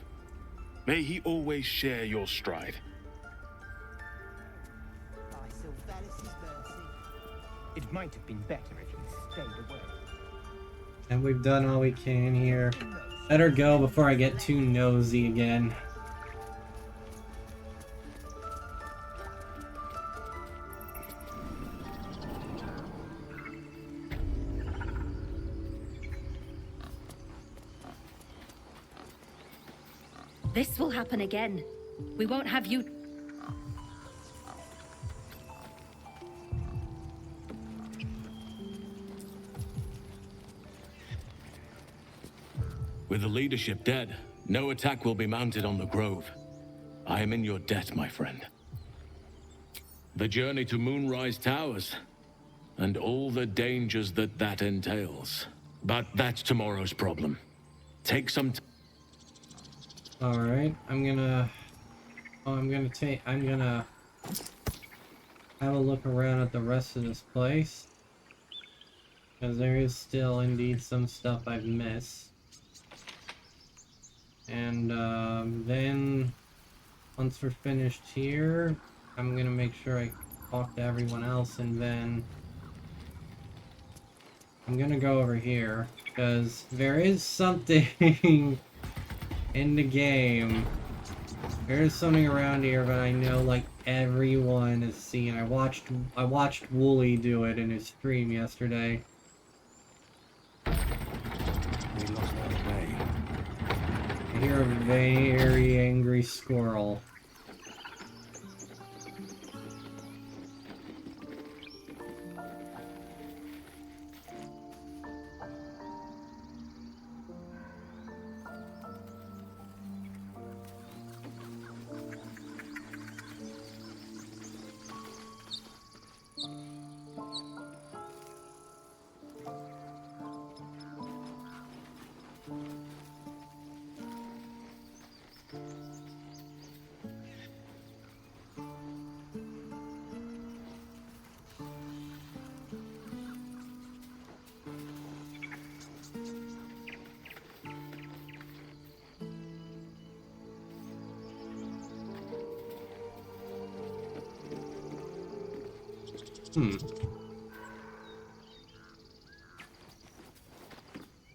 May he always share your stride. By Sylvanus' mercy. It might have been better if he stayed away. And we've done all we can here. Better go before I get too nosy again. This will happen again. We won't have you... With the leadership dead, no attack will be mounted on the grove. I am in your debt, my friend. The journey to Moonrise Towers, and all the dangers that entails. But that's tomorrow's problem. Take some time. Alright, I'm gonna have a look around at the rest of this place, because there is still indeed some stuff I've missed. And then once we're finished here, I'm gonna make sure I talk to everyone else, and then I'm gonna go over here, because there is something in the game. There is something around here that I know, like, everyone has seen. I watched Wooly do it in his stream yesterday. We lost our way. I hear a very angry squirrel.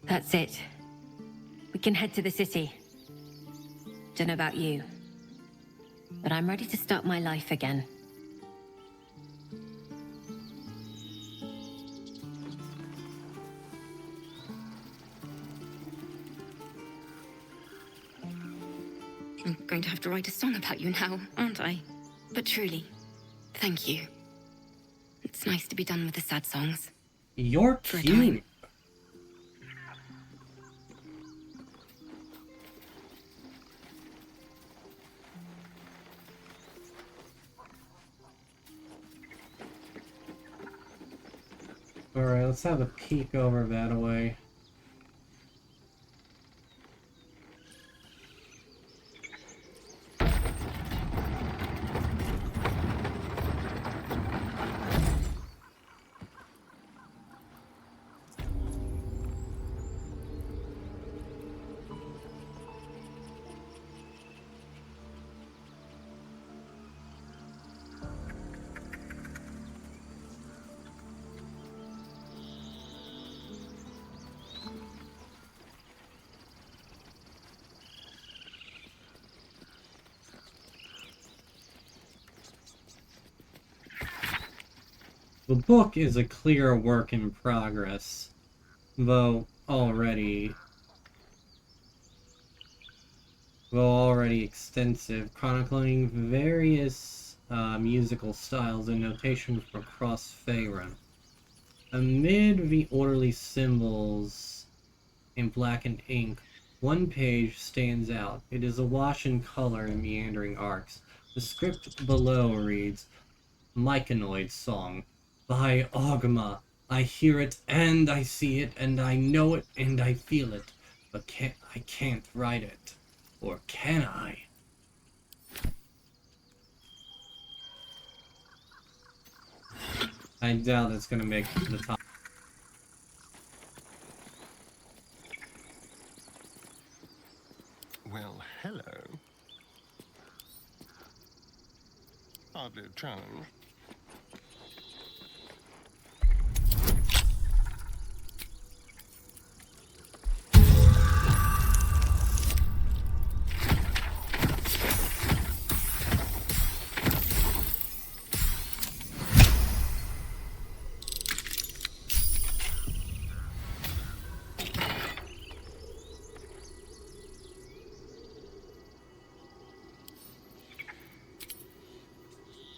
That's it. We can head to the city. Don't know about you, but I'm ready to start my life again. I'm going to have to write a song about you now, aren't I? But truly, thank you. It's nice to be done with the sad songs. You're cute. Alright, let's have a peek over that way. The book is a clear work in progress, though already extensive, chronicling various musical styles and notation from across Faerun. Amid the orderly symbols in blackened ink, one page stands out. It is awash in color and meandering arcs. The script below reads, Mycanoid Song. By Ogma, I hear it and I see it and I know it and I feel it, but I can't write it. Or can I? I doubt it's gonna make the top. Well, hello. Hardly a challenge.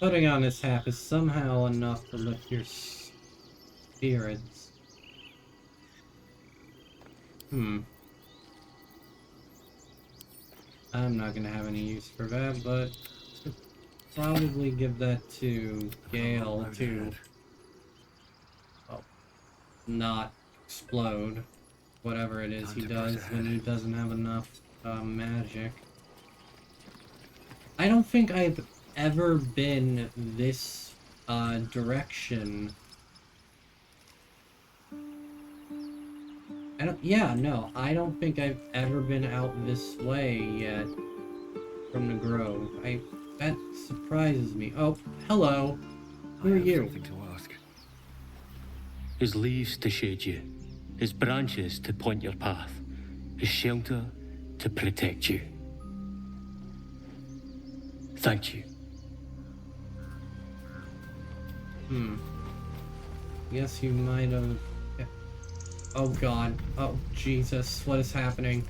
Putting on this hat is somehow enough to lift your spirits. I'm not gonna have any use for that, but probably give that to Gale to not explode whatever it is he does when he doesn't have enough magic. I don't think I've ever been this direction. I don't think I've ever been out this way yet from the grove. That surprises me. Oh, hello. Who are you? Something to ask. His leaves to shade you, his branches to point your path, his shelter to protect you. Thank you. Guess you might have... Oh god. Oh Jesus, what is happening?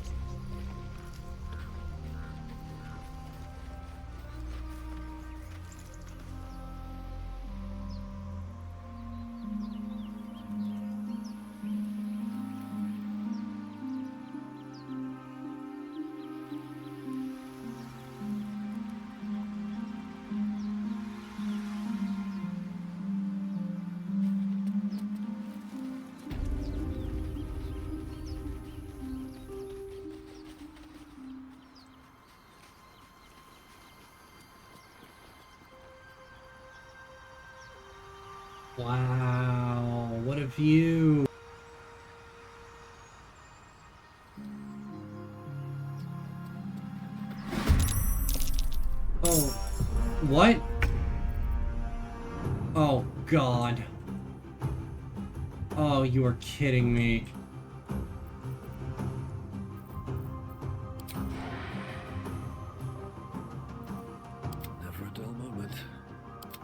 Wow, what a view! Oh, what? Oh god. Oh, you are kidding me. Never a dull moment.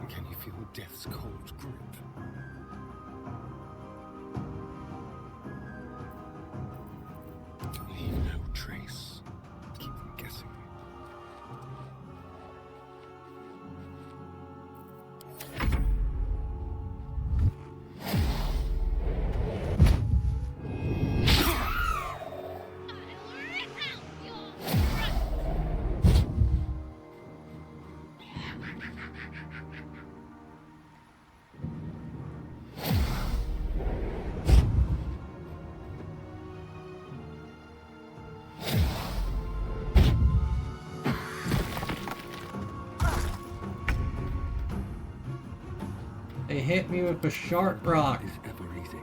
Can you feel death's cold grip? Leave no trace. Keep them guessing. They hit me with a sharp rock. It's ever easy.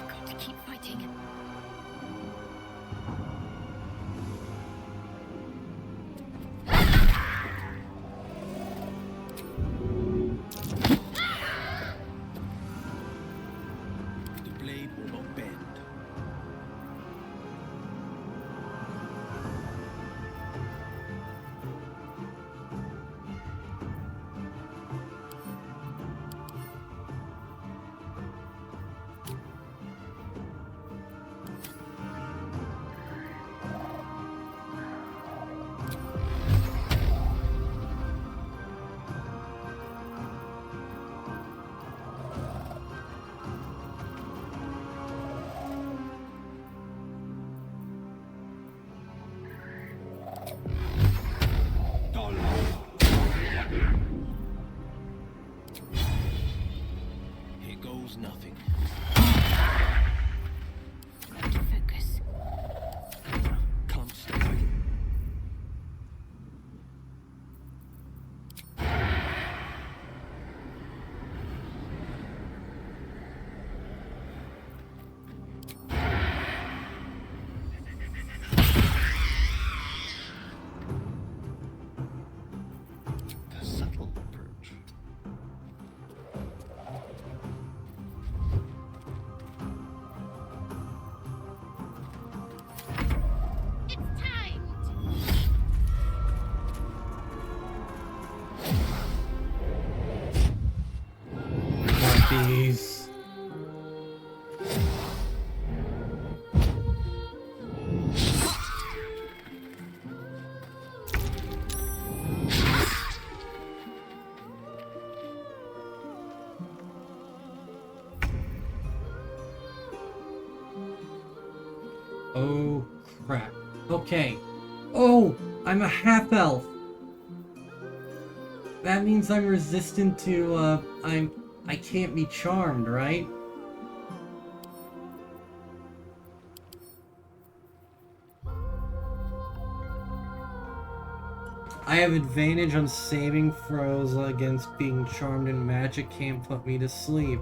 Got to keep fighting. The blade will not bend. Here goes nothing. Focus. Can't stay idle. The subtle approach. These. Oh crap. Okay. Oh, I'm a half-elf. That means I'm resistant to, I can't be charmed, right? I have advantage on saving throws against being charmed, and magic can't put me to sleep.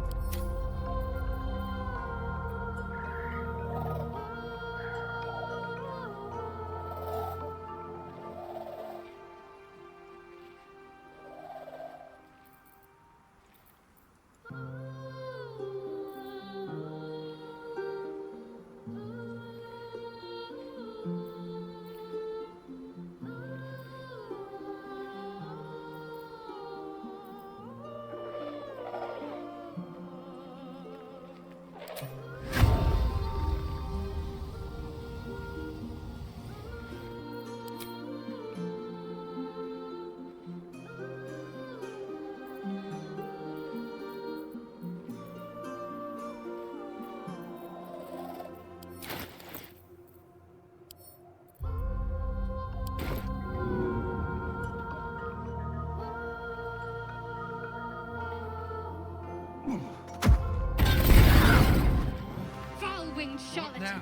Foul-winged charlatan!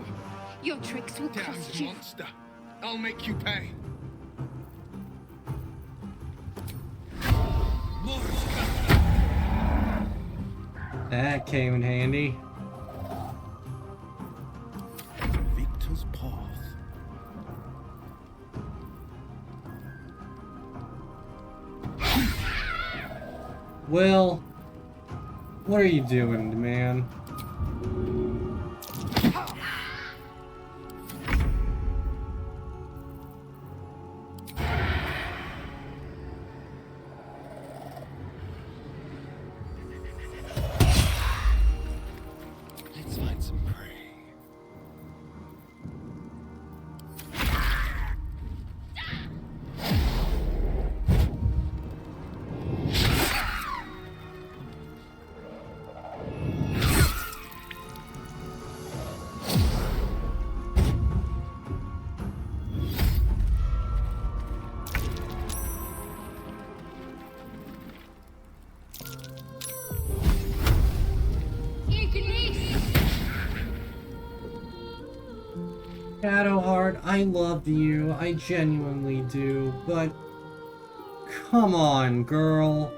Your tricks will cost you. Monster! I'll make you pay. That came in handy. Victor's path. Will, what are you doing, man? Let's find some prey. Shadowheart, I love you. I genuinely do, but come on, girl.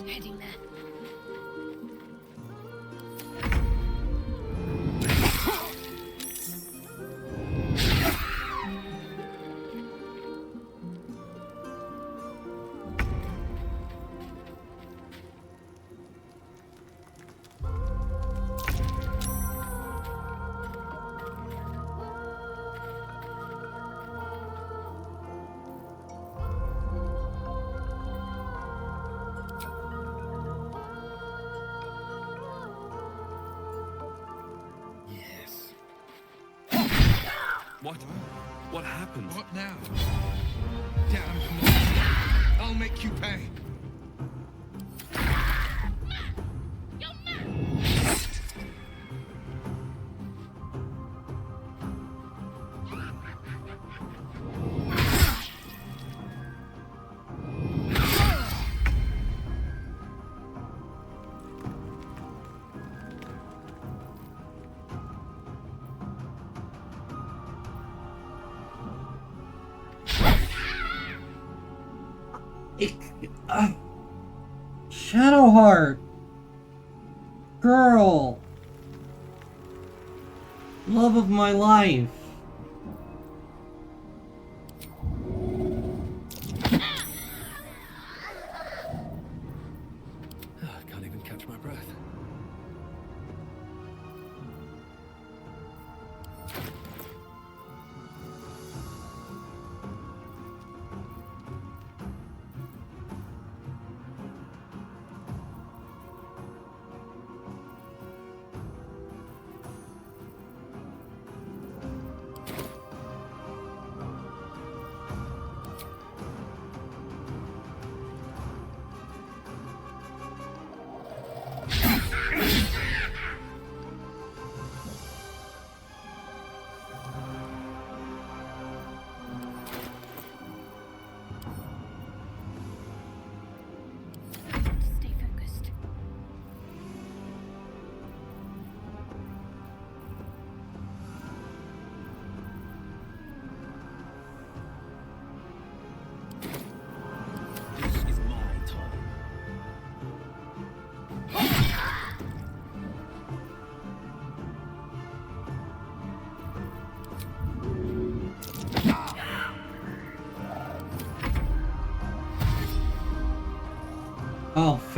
Heading there. What? What happened? What now? Damn monster! I'll make you pay. Shadowheart! Girl! Love of my life! I can't even catch my breath.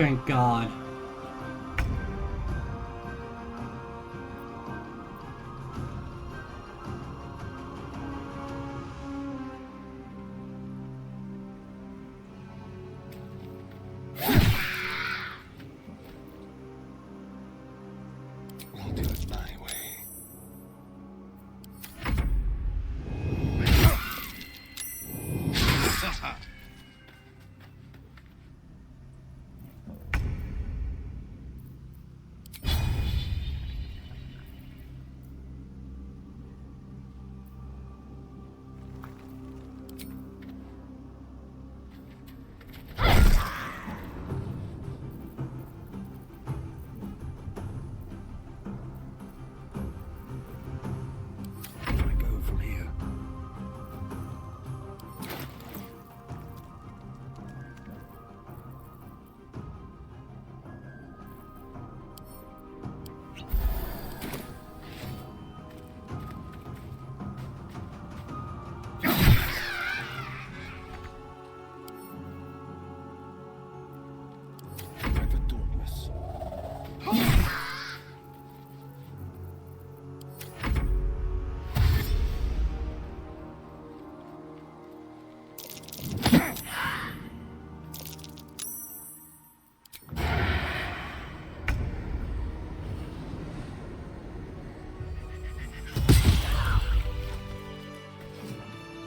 thank God. I'll do it my way.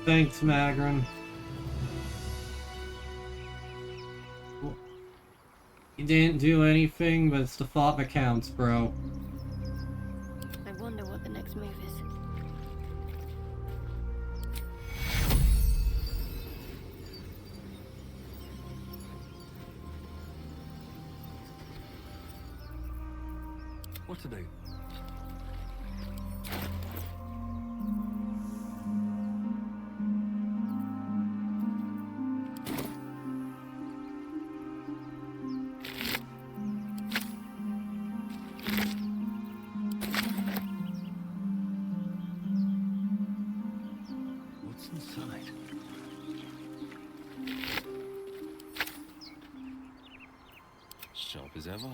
Thanks, Magrin. You didn't do anything, but it's the thought that counts, bro. I wonder what the next move is. What to do? What's inside? Sharp as ever.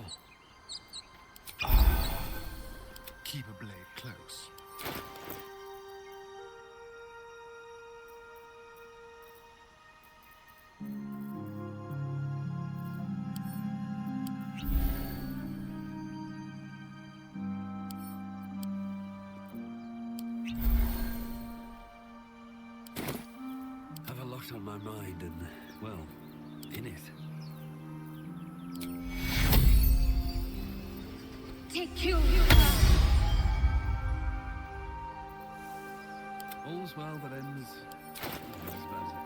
Keep a blade close. Have a lot on my mind and, well, in it. Take you. All's well that ends as bad as it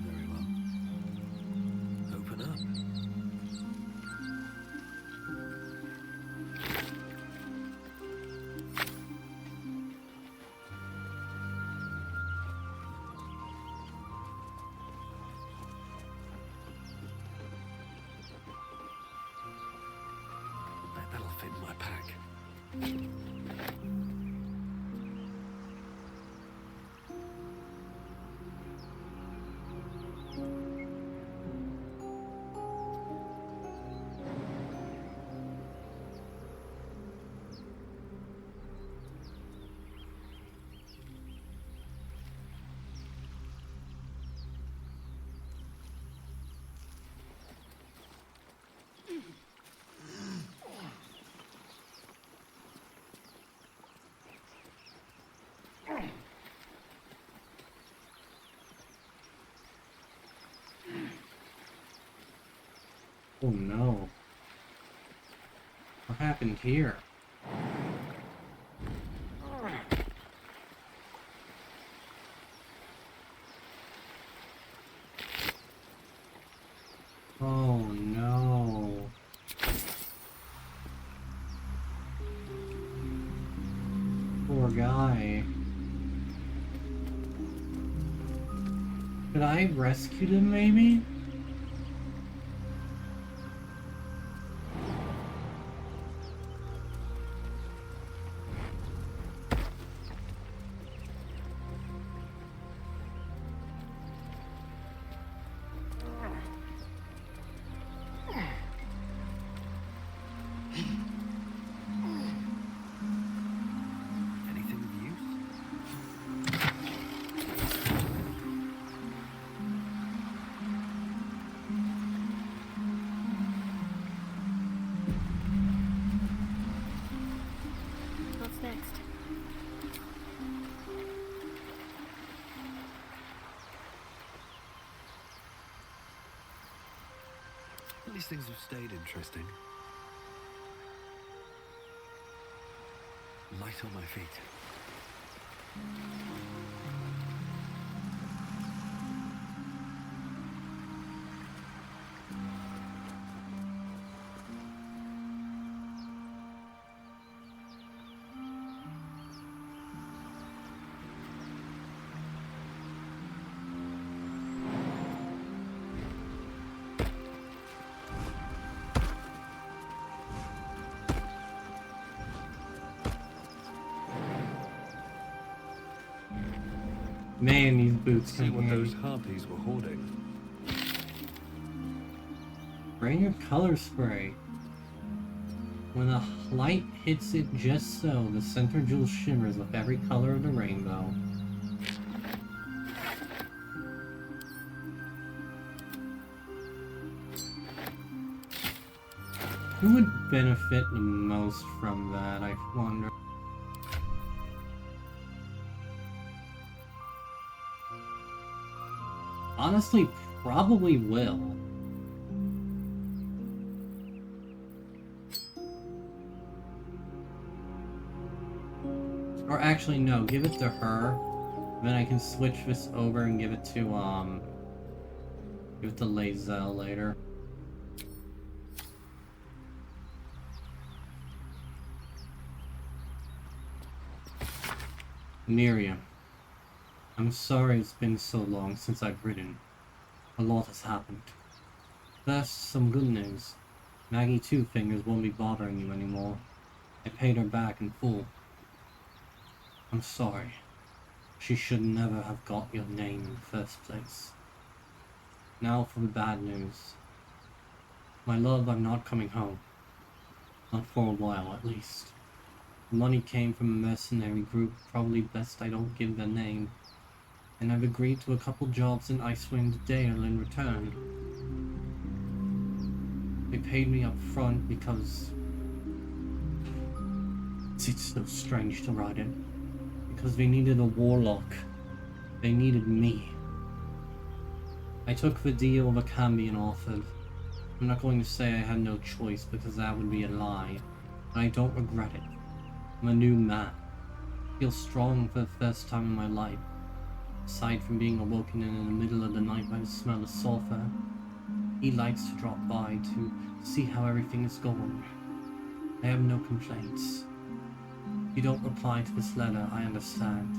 Very well. Open up. That'll fit in my pack. Oh no. What happened here? Oh no. Poor guy. Could I have rescued him maybe? least things have stayed interesting. Light on my feet. Man, these boots See can what handy. those harpies were hoarding. Bring your color spray. When the light hits it just so, the center jewel shimmers with every color of the rainbow. Who would benefit the most from that, I wonder? Honestly, probably Will. Or actually, no, give it to her. Then I can switch this over and give it to, give it to Lae'zel later. Miriam. I'm sorry it's been so long since I've written. A lot has happened. There's some good news. Maggie Two Fingers won't be bothering you anymore. I paid her back in full. I'm sorry. She should never have got your name in the first place. Now for the bad news. My love, I'm not coming home. Not for a while, at least. The money came from a mercenary group, probably best I don't give their name. And I've agreed to a couple jobs in Icewind Dale in return. They paid me up front because... It's so strange to write it. Because they needed a warlock. They needed me. I took the deal the Cambion offered. I'm not going to say I had no choice because that would be a lie. But I don't regret it. I'm a new man. I feel strong for the first time in my life. Aside from being awoken in the middle of the night by the smell of sulfur, he likes to drop by to see how everything is going. I have no complaints. If you don't reply to this letter, I understand.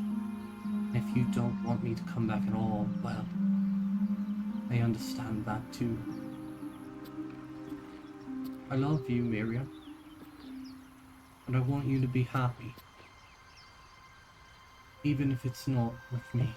And if you don't want me to come back at all, well, I understand that too. I love you, Miriam. But I want you to be happy. Even if it's not with me.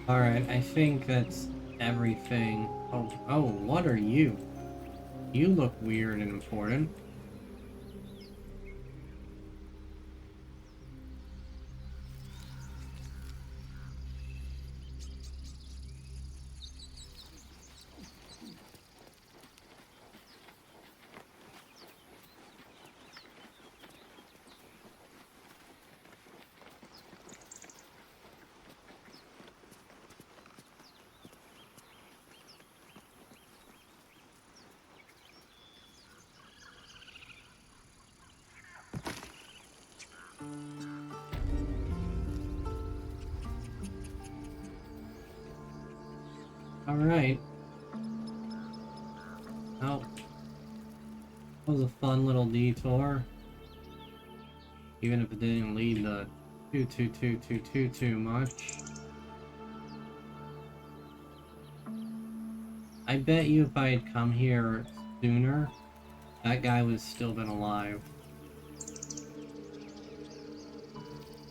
Alright, I think that's everything. Oh, what are you? You look weird and important. Alright. Oh. That was a fun little detour. Even if it didn't lead to too much. I bet you if I had come here sooner, that guy would have still been alive.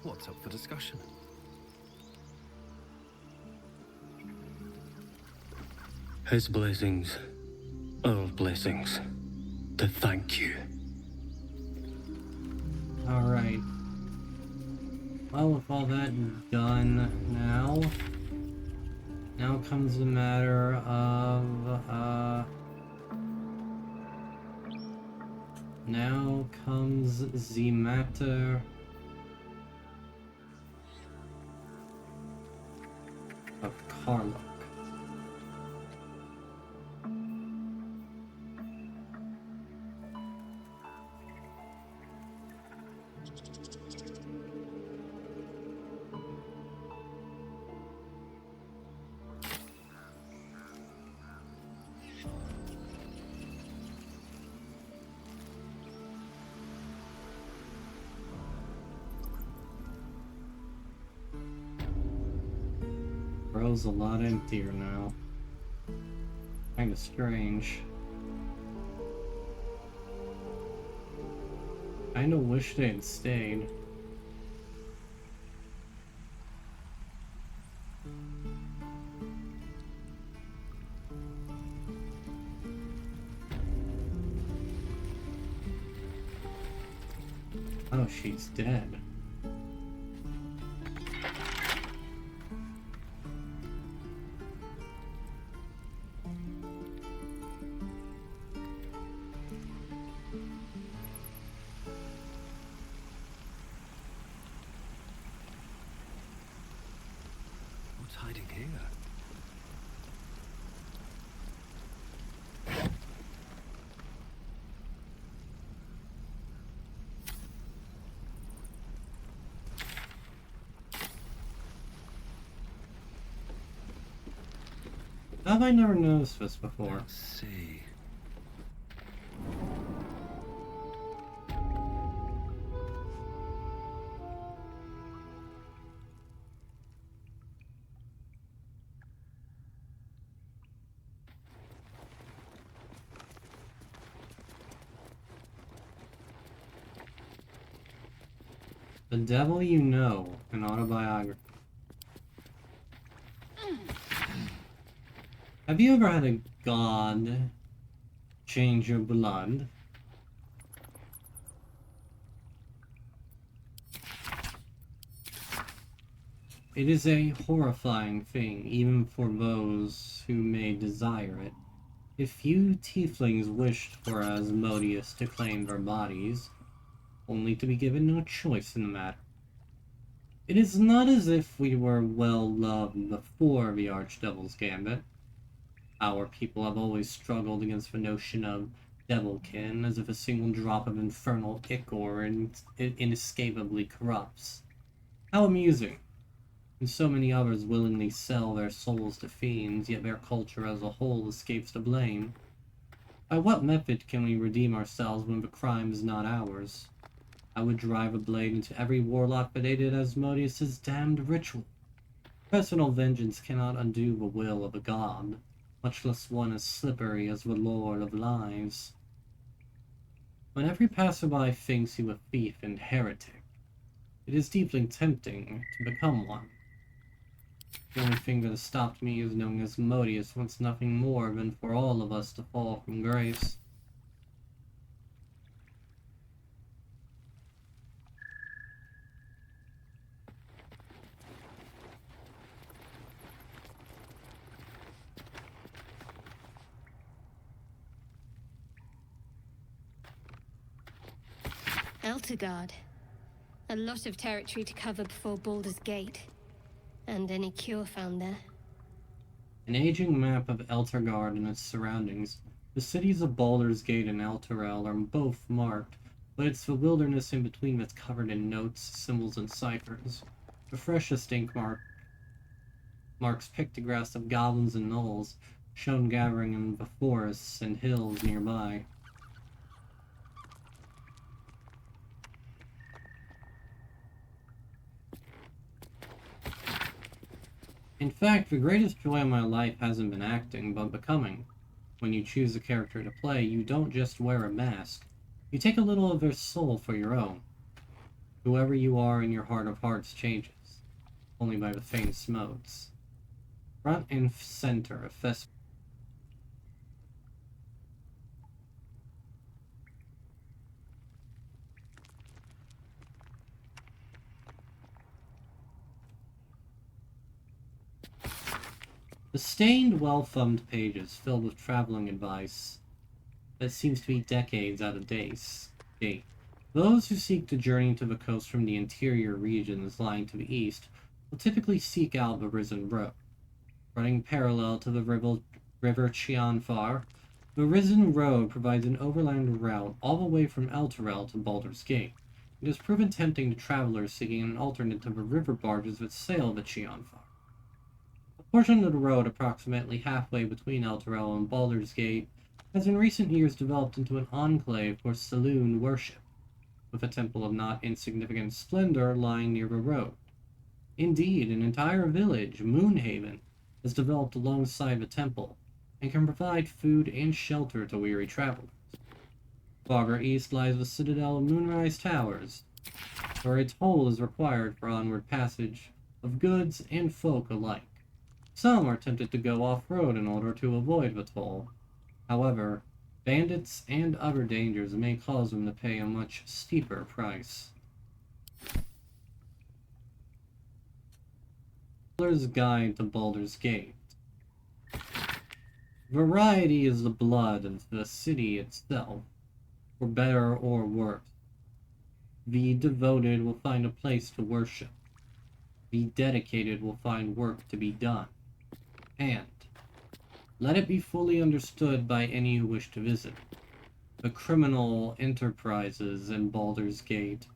What's up for discussion? His blessings, our blessings, to thank you. Alright. Well, with all that done now comes the matter of, now comes the matter of Karlach. Bro's a lot emptier now. Kinda strange. Kinda wish they had stayed. Oh, she's dead. What's hiding here? How have I never noticed this before? Let's see. The Devil You Know, an autobiography. Have you ever had a god change your blood? It is a horrifying thing, even for those who may desire it. If few tieflings wished for Asmodeus to claim their bodies, only to be given no choice in the matter. It is not as if we were well loved before the Archdevil's Gambit. Our people have always struggled against the notion of devilkin, as if a single drop of infernal ichor inescapably corrupts. How amusing! And so many others willingly sell their souls to fiends, yet their culture as a whole escapes the blame. By what method can we redeem ourselves when the crime is not ours? I would drive a blade into every warlock that aided Asmodeus' damned ritual. Personal vengeance cannot undo the will of a god, much less one as slippery as the Lord of Lies. When every passerby thinks you a thief and heretic, it is deeply tempting to become one. The only thing that has stopped me is knowing Asmodeus wants nothing more than for all of us to fall from grace. Eltergard. A lot of territory to cover before Baldur's Gate. And any cure found there. An aging map of Eltergard and its surroundings. The cities of Baldur's Gate and Elturel are both marked, but it's the wilderness in between that's covered in notes, symbols, and ciphers. The freshest ink marks pictographs of goblins and gnolls, shown gathering in the forests and hills nearby. In fact, the greatest joy of my life hasn't been acting, but becoming. When you choose a character to play, you don't just wear a mask. You take a little of their soul for your own. Whoever you are in your heart of hearts changes, only by the faintest modes. Front and center of festival. The stained, well-thumbed pages filled with traveling advice that seems to be decades out of date. Those who seek to journey to the coast from the interior regions lying to the east will typically seek out the Risen Road. Running parallel to the river Chianfar, the Risen Road provides an overland route all the way from Elturel to Baldur's Gate. It has proven tempting to travelers seeking an alternate to the river barges that sail the Chianfar. A portion of the road approximately halfway between Elturel and Baldur's Gate has in recent years developed into an enclave for saloon worship, with a temple of not insignificant splendor lying near the road. Indeed, an entire village, Moonhaven, has developed alongside the temple, and can provide food and shelter to weary travelers. Farther east lies the citadel of Moonrise Towers, where a toll is required for onward passage of goods and folk alike. Some are tempted to go off-road in order to avoid the toll. However, bandits and other dangers may cause them to pay a much steeper price. Baldur's Guide to Baldur's Gate. Variety is the blood of the city itself, for better or worse. The devoted will find a place to worship. The dedicated will find work to be done. And let it be fully understood by any who wish to visit. The criminal enterprises in Baldur's Gate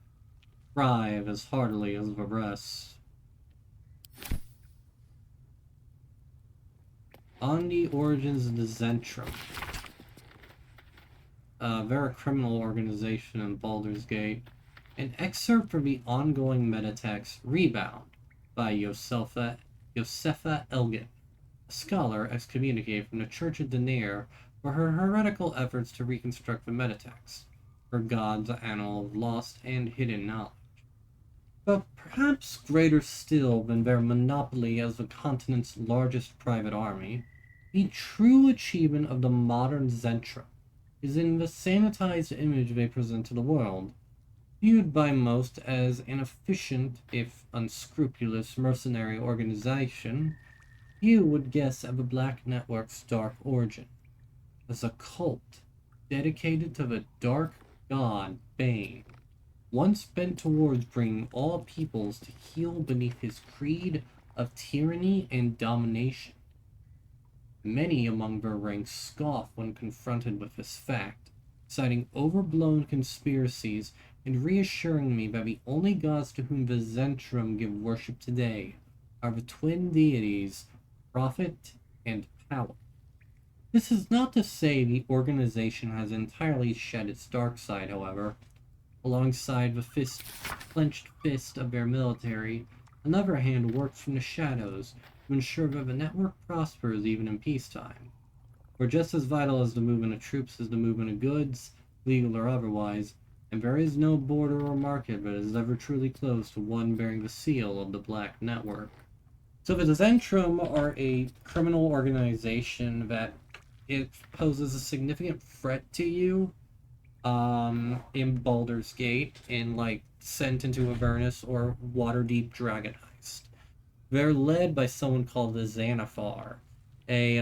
thrive as heartily as the rest. On the origins of the Zentrum, a very criminal organization in Baldur's Gate, an excerpt from the ongoing metatext Rebound by Josefa Elgin, a scholar excommunicated from the Church of Deneir for her heretical efforts to reconstruct the metatext, her God's annal of lost and hidden knowledge. But perhaps greater still than their monopoly as the continent's largest private army, the true achievement of the modern Zentrum is in the sanitized image they present to the world. Viewed by most as an efficient, if unscrupulous, mercenary organization, few would guess at the Black Network's dark origin. As a cult dedicated to the dark god Bane, once bent towards bringing all peoples to heel beneath his creed of tyranny and domination. Many among their ranks scoff when confronted with this fact, citing overblown conspiracies and reassuring me that the only gods to whom the Zentrum give worship today are the twin deities, Profit and Power. This is not to say the organization has entirely shed its dark side, however. Alongside the clenched fist of their military, another hand works from the shadows to ensure that the network prospers even in peacetime. For just as vital as the movement of troops is the movement of goods, legal or otherwise, and there is no border or market that is ever truly closed to one bearing the seal of the Black Network. So the Zentrum are a criminal organization that it poses a significant threat to you in Baldur's Gate, in like Sent into Avernus or Waterdeep Dragon Heist. They're led by someone called the Xanathar, a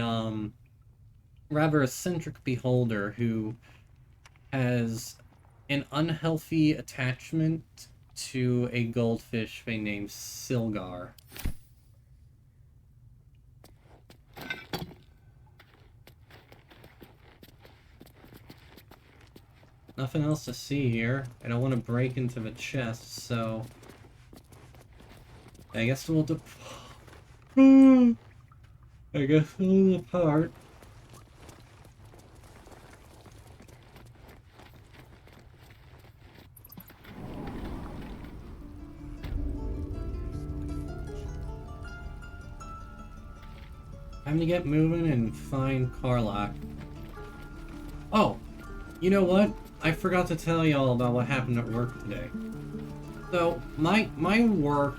rather eccentric beholder who has an unhealthy attachment to a goldfish they named Silgar. Nothing else to see here. I don't want to break into the chest, so I guess we'll I guess a little apart. Time to get moving and find Karlach. Oh, you know what? I forgot to tell y'all about what happened at work today. So, my work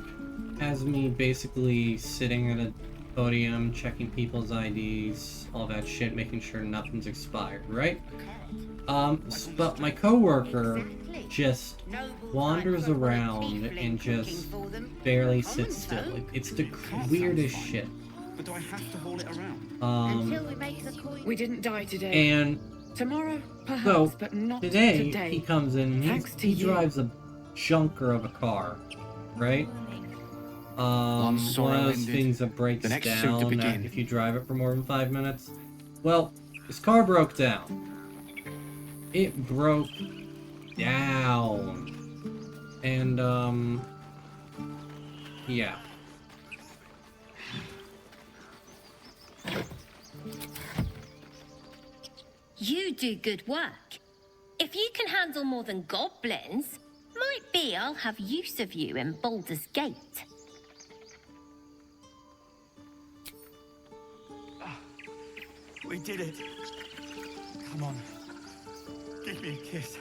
has me basically sitting at a podium, checking people's IDs, all that shit, making sure nothing's expired, right? But my coworker just wanders around and just barely sits still. It's the weirdest shit. But do I have to haul it around? We didn't die today. And tomorrow, perhaps, so but not today today. he comes in and he drives a junker of a car, right? One of those things that breaks down if you drive it for more than 5 minutes. Well, his car broke down. It broke down. And, yeah. You do good work. If you can handle more than goblins, might be I'll have use of you in Baldur's Gate. We did it. Come on. Give me a kiss.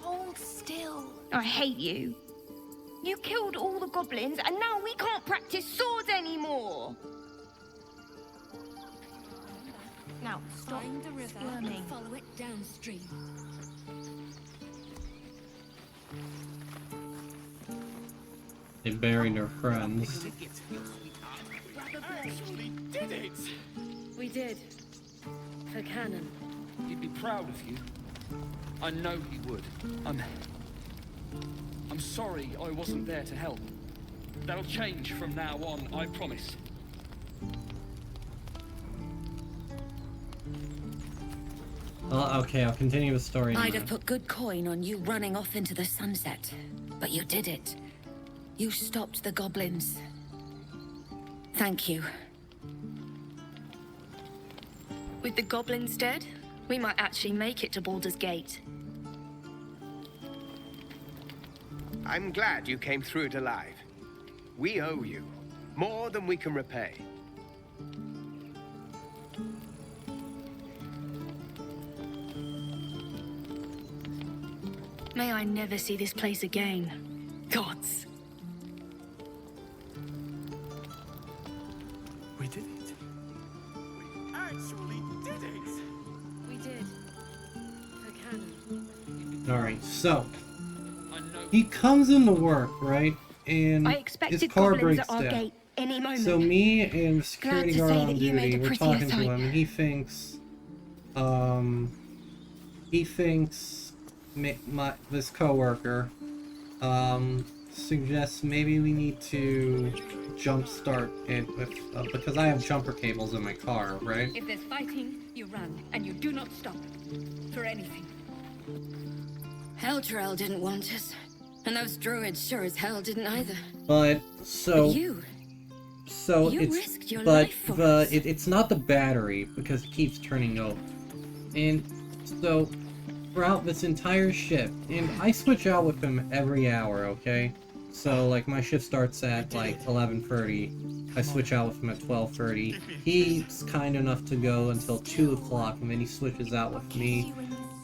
Hold still. I hate you. You killed all the goblins, and now we can't practice swords anymore. Now, stop the river and follow it downstream. They buried their friends. Did it! We did. For Canon. He'd be proud of you. I know he would. I'm sorry I wasn't there to help. That'll change from now on, I promise. Well, okay, I'll continue the story. I'd have put good coin on you running off into the sunset, but you did it. You stopped the goblins. Thank you. With the goblins dead, we might actually make it to Baldur's Gate. I'm glad you came through it alive. We owe you more than we can repay. May I never see this place again. Gods. We did it. We actually did it. We did. For Canon. Alright, so he comes into work, right? And I expected his car goblins breaks at our down. gate any moment. So me and the security Glad to guard say on that you made duty, a we're prettier talking to sight. him, and he thinks this coworker suggests maybe we need to jumpstart it with because I have jumper cables in my car, right? If there's fighting, you run, and you do not stop. For anything. Eldrell didn't want us, and those druids sure as hell didn't either. But so But you it's risked your but life for it's not the battery because it keeps turning over, and so throughout this entire shift, and I switch out with him every hour, okay? So like my shift starts at like 11:30. I switch out with him at 12:30. He's kind enough to go until 2 o'clock, and then he switches out with me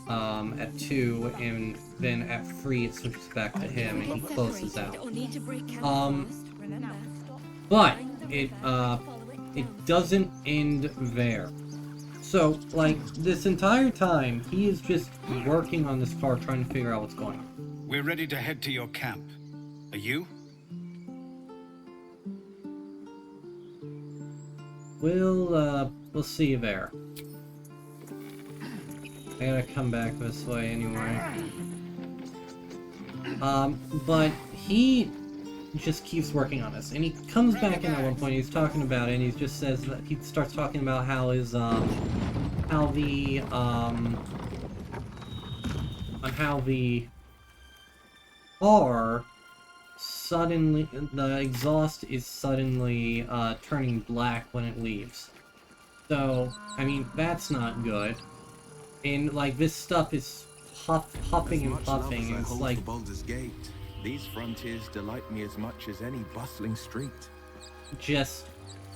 at 2, and then at 3 it switches back to him, and he closes out. But it doesn't end there. So, like, this entire time, he is just working on this car, trying to figure out what's going on. We're ready to head to your camp. Are you? We'll see you there. I gotta come back this way anyway. But he just keeps working on this, and he comes back in at one point, he's talking about it, and he just says that he starts talking about how his, how the car suddenly, the exhaust is suddenly turning black when it leaves. So, I mean, that's not good. And, like, this stuff is puffing and puffing, and it's like... for Baldur's Gate, these frontiers delight me as much as any bustling street. Just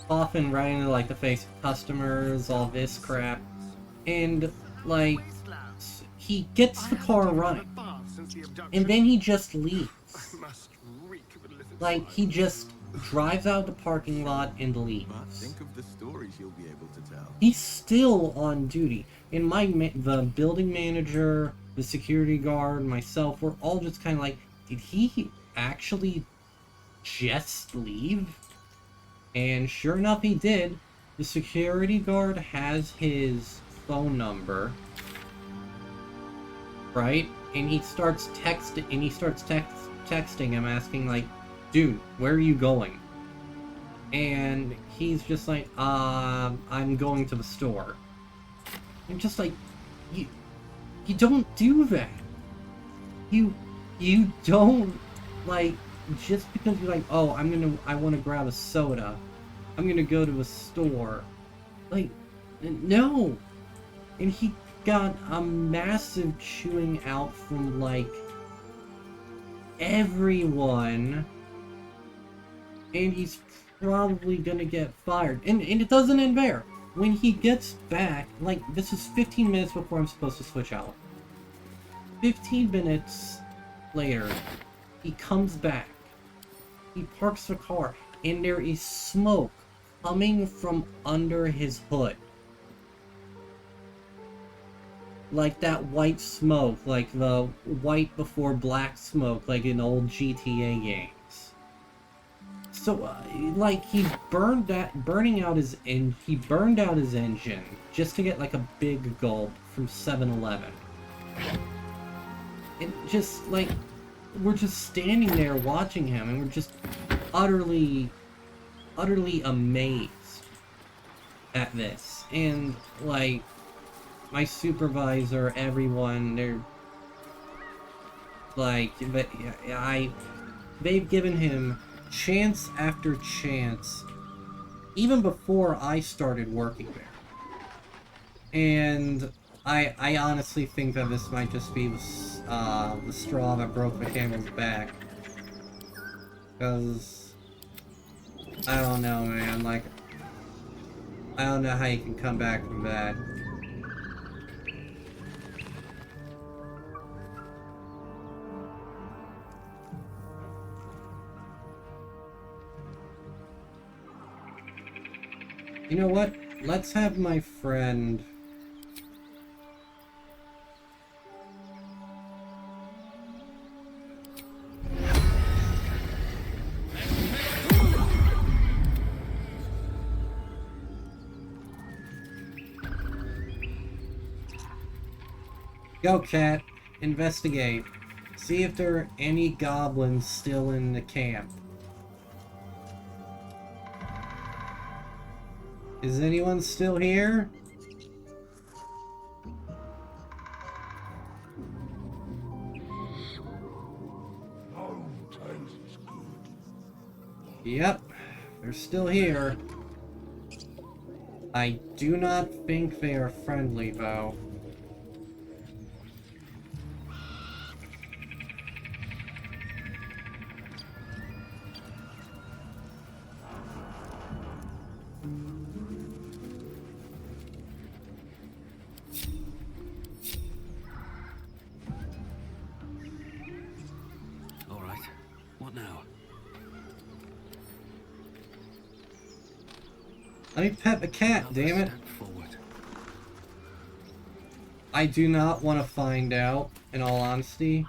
puffing right into, like, the face of customers, all this crap. And, like, he gets the car running. And then he just leaves. Like, he just drives out the parking lot and leaves. Think of the stories you'll be able to tell. He's still on duty. And the building manager, the security guard, myself, we're all just kind of like, did he actually just leave? And sure enough, he did. The security guard has his phone number, right? And he starts texting him, asking like, dude, where are you going? And he's just like, I'm going to the store. I'm just like, you don't do that. You don't, like, just because you're like, oh, I want to grab a soda, I'm gonna go to a store. Like, no. And he got a massive chewing out from, like, everyone. And he's probably gonna get fired. And it doesn't end there. When he gets back, like, this is 15 minutes before I'm supposed to switch out. 15 minutes later, he comes back. He parks the car, and there is smoke coming from under his hood. Like that white smoke, like the white before black smoke, like in old GTA games. So, like, he burned out his engine just to get, like, a big gulp from 7-Eleven. And just, like, we're just standing there watching him, and we're just utterly amazed at this. And, like, my supervisor, everyone, they're, like, they've given him chance after chance, even before I started working there. And I honestly think that this might just be the straw that broke the camel's back. Because, I don't know, man, like, I don't know how you can come back from that. You know what? Let's have my friend... Go, Cat. Investigate. See if there are any goblins still in the camp. Is anyone still here? Yep, they're still here. I do not think they are friendly, though. Let me pet the cat, damn it. I do not want to find out, in all honesty.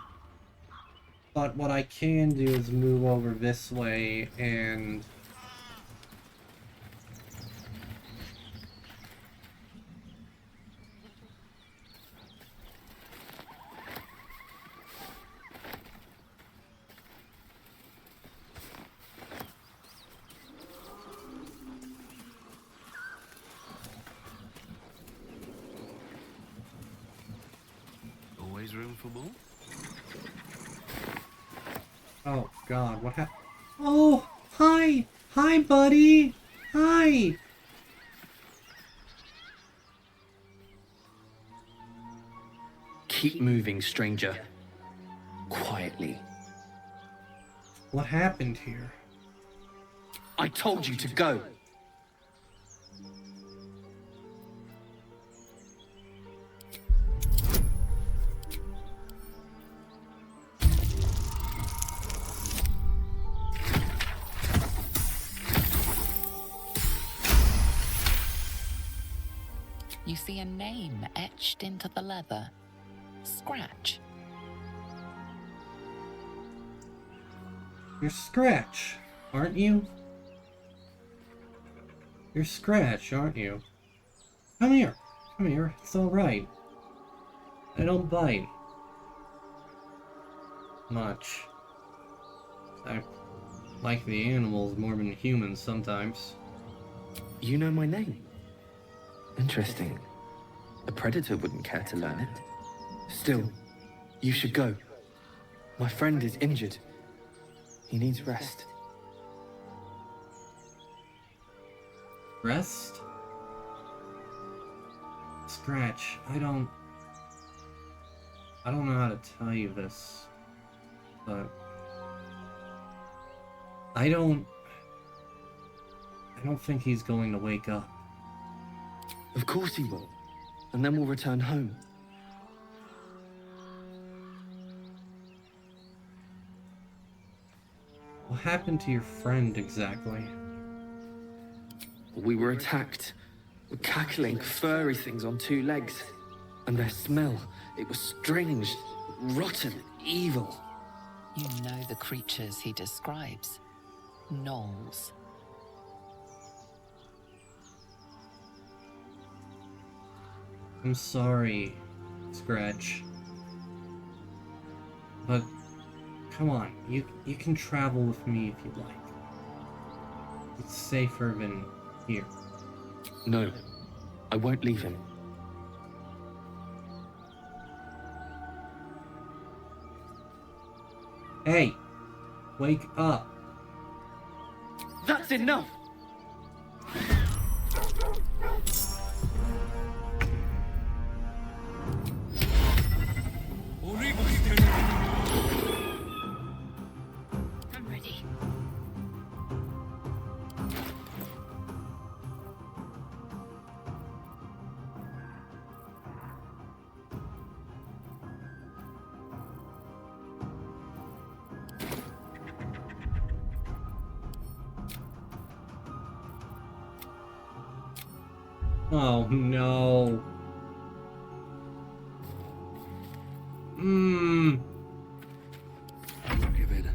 But what I can do is move over this way and... Always room for more? Oh god, what happened? Oh, hi! Hi, buddy! Hi! Keep moving, stranger. Quietly. What happened here? I told you to go. You see a name etched into the leather. Scratch. You're Scratch, aren't you? You're Scratch, aren't you? Come here. Come here. It's alright. I don't bite. Much. I like the animals more than humans sometimes. You know my name? Interesting. A predator wouldn't care to learn it. Still, you should go. My friend is injured. He needs rest. Rest? Scratch, I don't know how to tell you this, but I don't think he's going to wake up. Of course he will. And then we'll return home. What happened to your friend exactly? We were attacked. Cackling, furry things on two legs. And their smell, it was strange, rotten, evil. You know the creatures he describes. Gnolls. I'm sorry, Scratch. But, come on, you can travel with me if you like. It's safer than here. No, I won't leave him. Hey, wake up. That's enough! I'm ready. Oh no. Give in.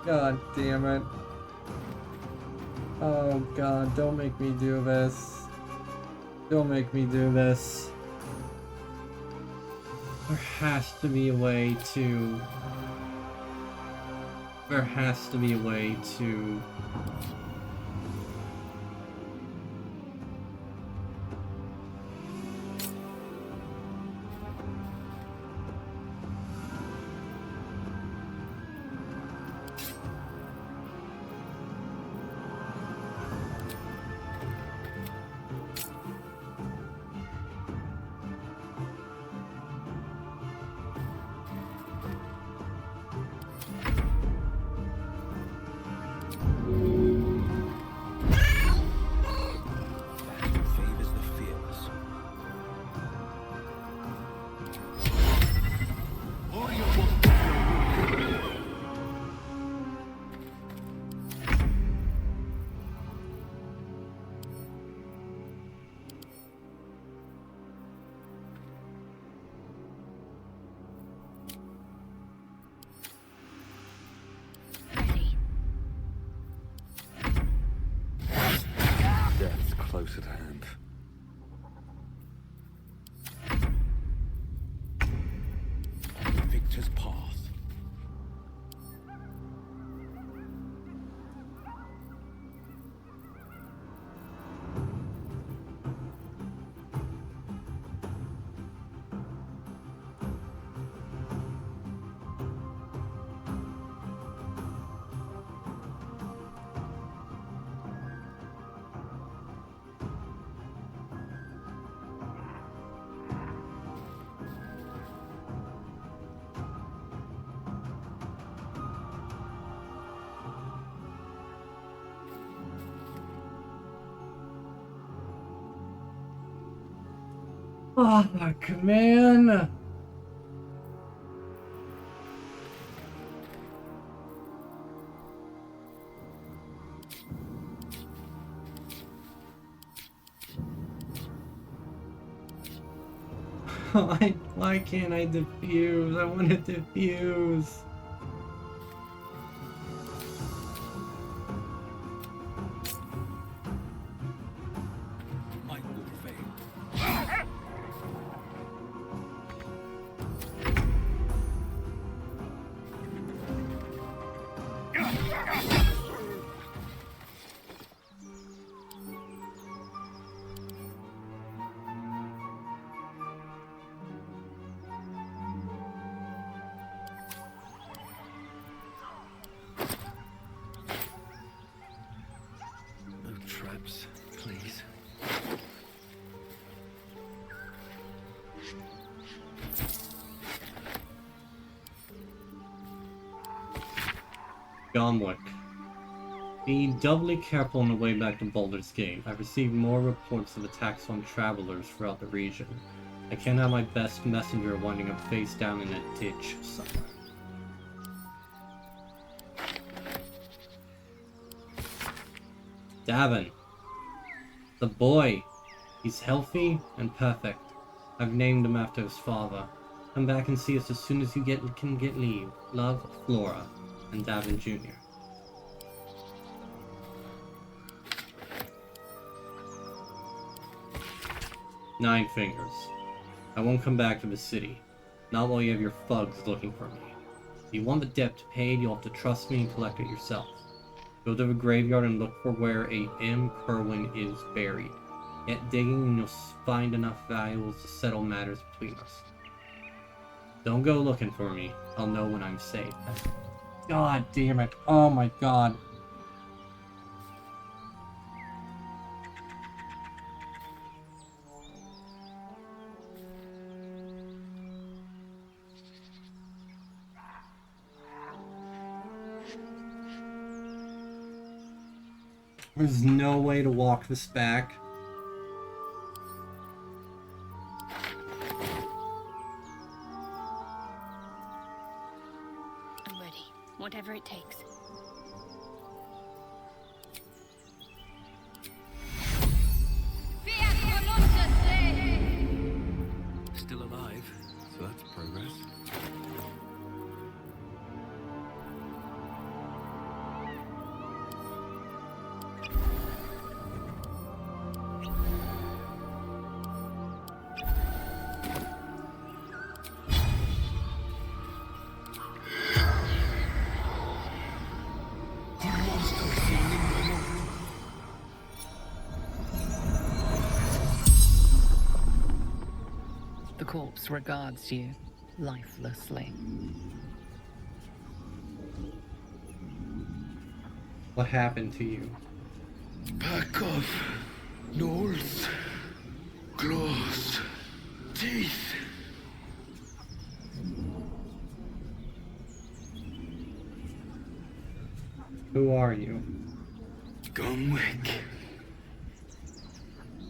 God damn it. Oh god, don't make me do this. Don't make me do this. There has to be a way to... There has to be a way to... at hand. Victor's path. Fuck, man. Why can't I defuse? I want to defuse. Traps, please. Gomwick. Be doubly careful on the way back to Baldur's Gate. I've received more reports of attacks on travelers throughout the region. I can't have my best messenger winding up face down in a ditch somewhere. Davin. The boy. He's healthy and perfect. I've named him after his father. Come back and see us as soon as you can get leave. Love, Flora, and Davin Jr. Nine Fingers. I won't come back to the city. Not while you have your thugs looking for me. If you want the debt paid, you'll have to trust me and collect it yourself. Go to the graveyard and look for where a M. Kerwin is buried. Get digging and you'll find enough valuables to settle matters between us. Don't go looking for me. I'll know when I'm safe. God damn it. Oh my god. There's no way to walk this back. I'm ready. Whatever it takes. Still alive, so that's progress. The corpse regards you lifelessly. What happened to you? Pack of gnolls, claws, teeth. Who are you? Gomwick.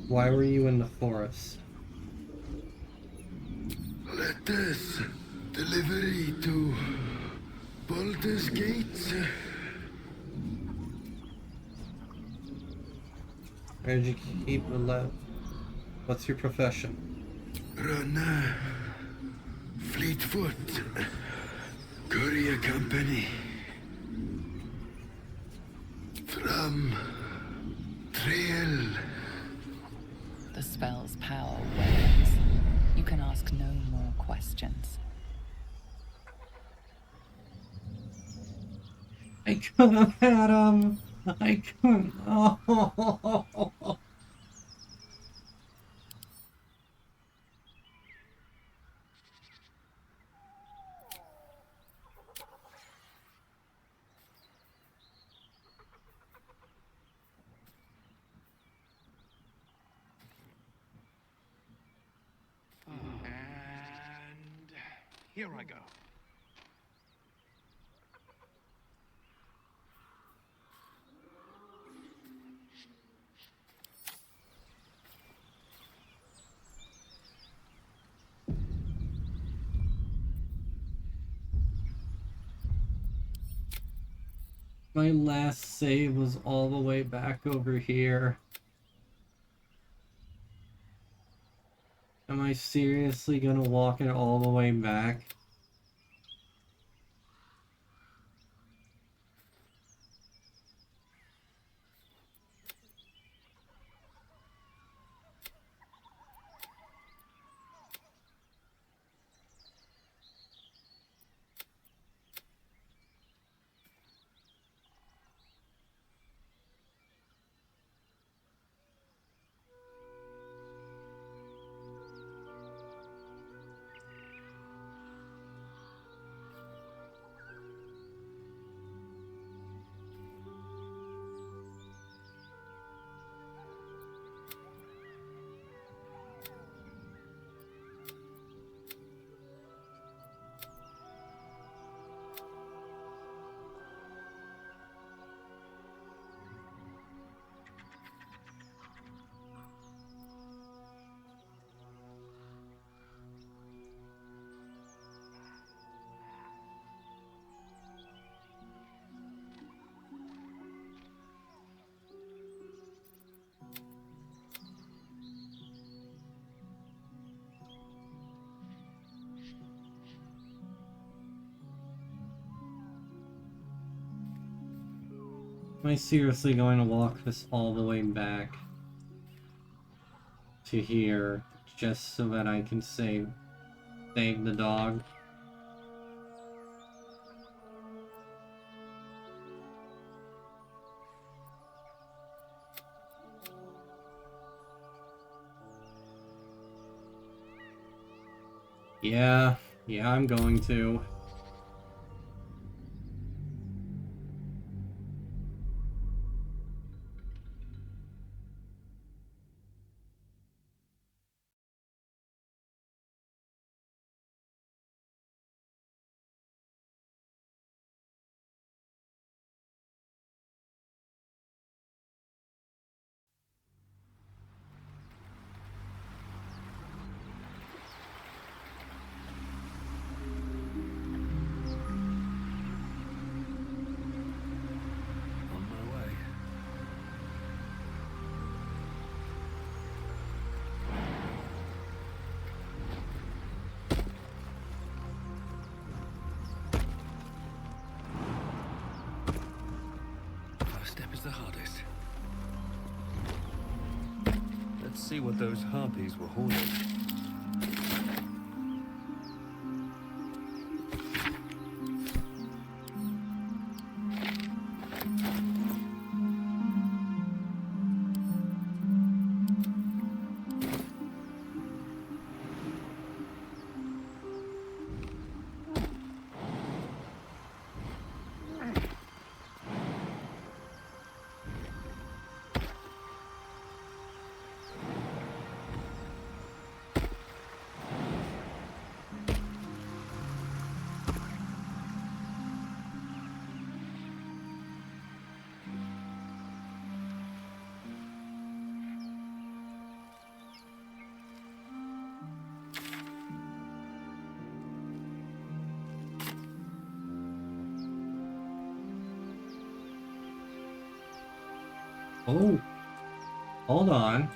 Why were you in the forest? Letters. Delivery to Baldur's Gate. Where did you keep the lead? What's your profession? Runner. Fleetfoot. Courier company. From Trail The spell's power wanes. You can ask no more questions. I couldn't have had him. I couldn't. Oh. And here I go. My last save was all the way back over here. Am I seriously gonna walk it all the way back? Am I seriously going to walk this all the way back to here just so that I can save the dog? Yeah, I'm going to. On my way. First step is the hardest. Let's see what those harpies were hoarding. Oh, hold on.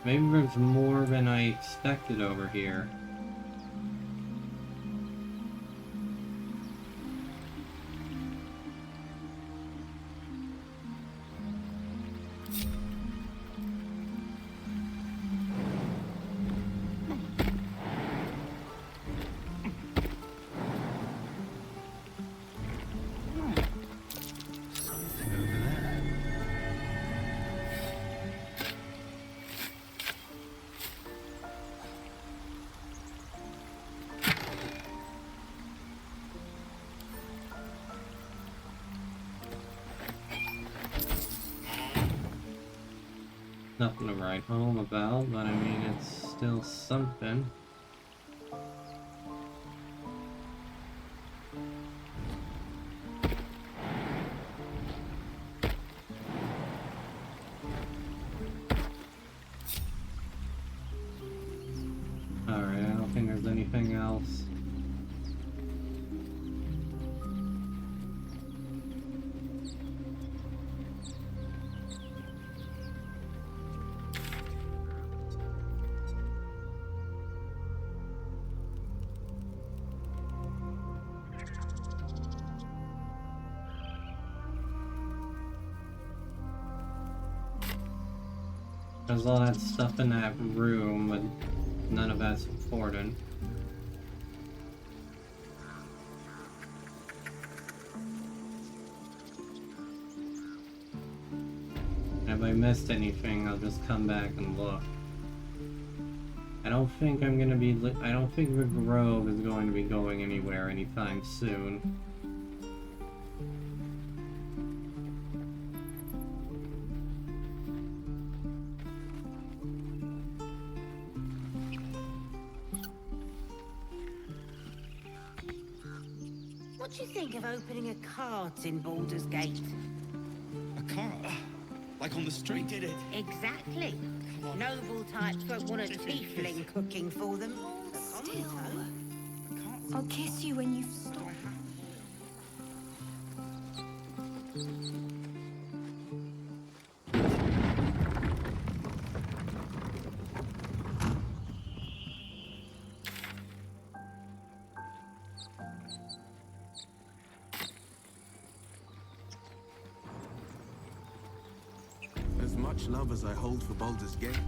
Maybe there's more than I expected over here. Nothing to write home about, but I mean, it's still something. Alright, I don't think there's anything else. There's all that stuff in that room, but none of that's important. If I missed anything, I'll just come back and look. I don't think the Grove is going to be going anywhere anytime soon. What do you think of opening a cart in Baldur's Gate? A cart? Like on the street? Did it? Exactly. Noble types won't want a tiefling cooking for them. Still. I'll kiss you when you've stopped. As much love as I hold for Baldur's Gate.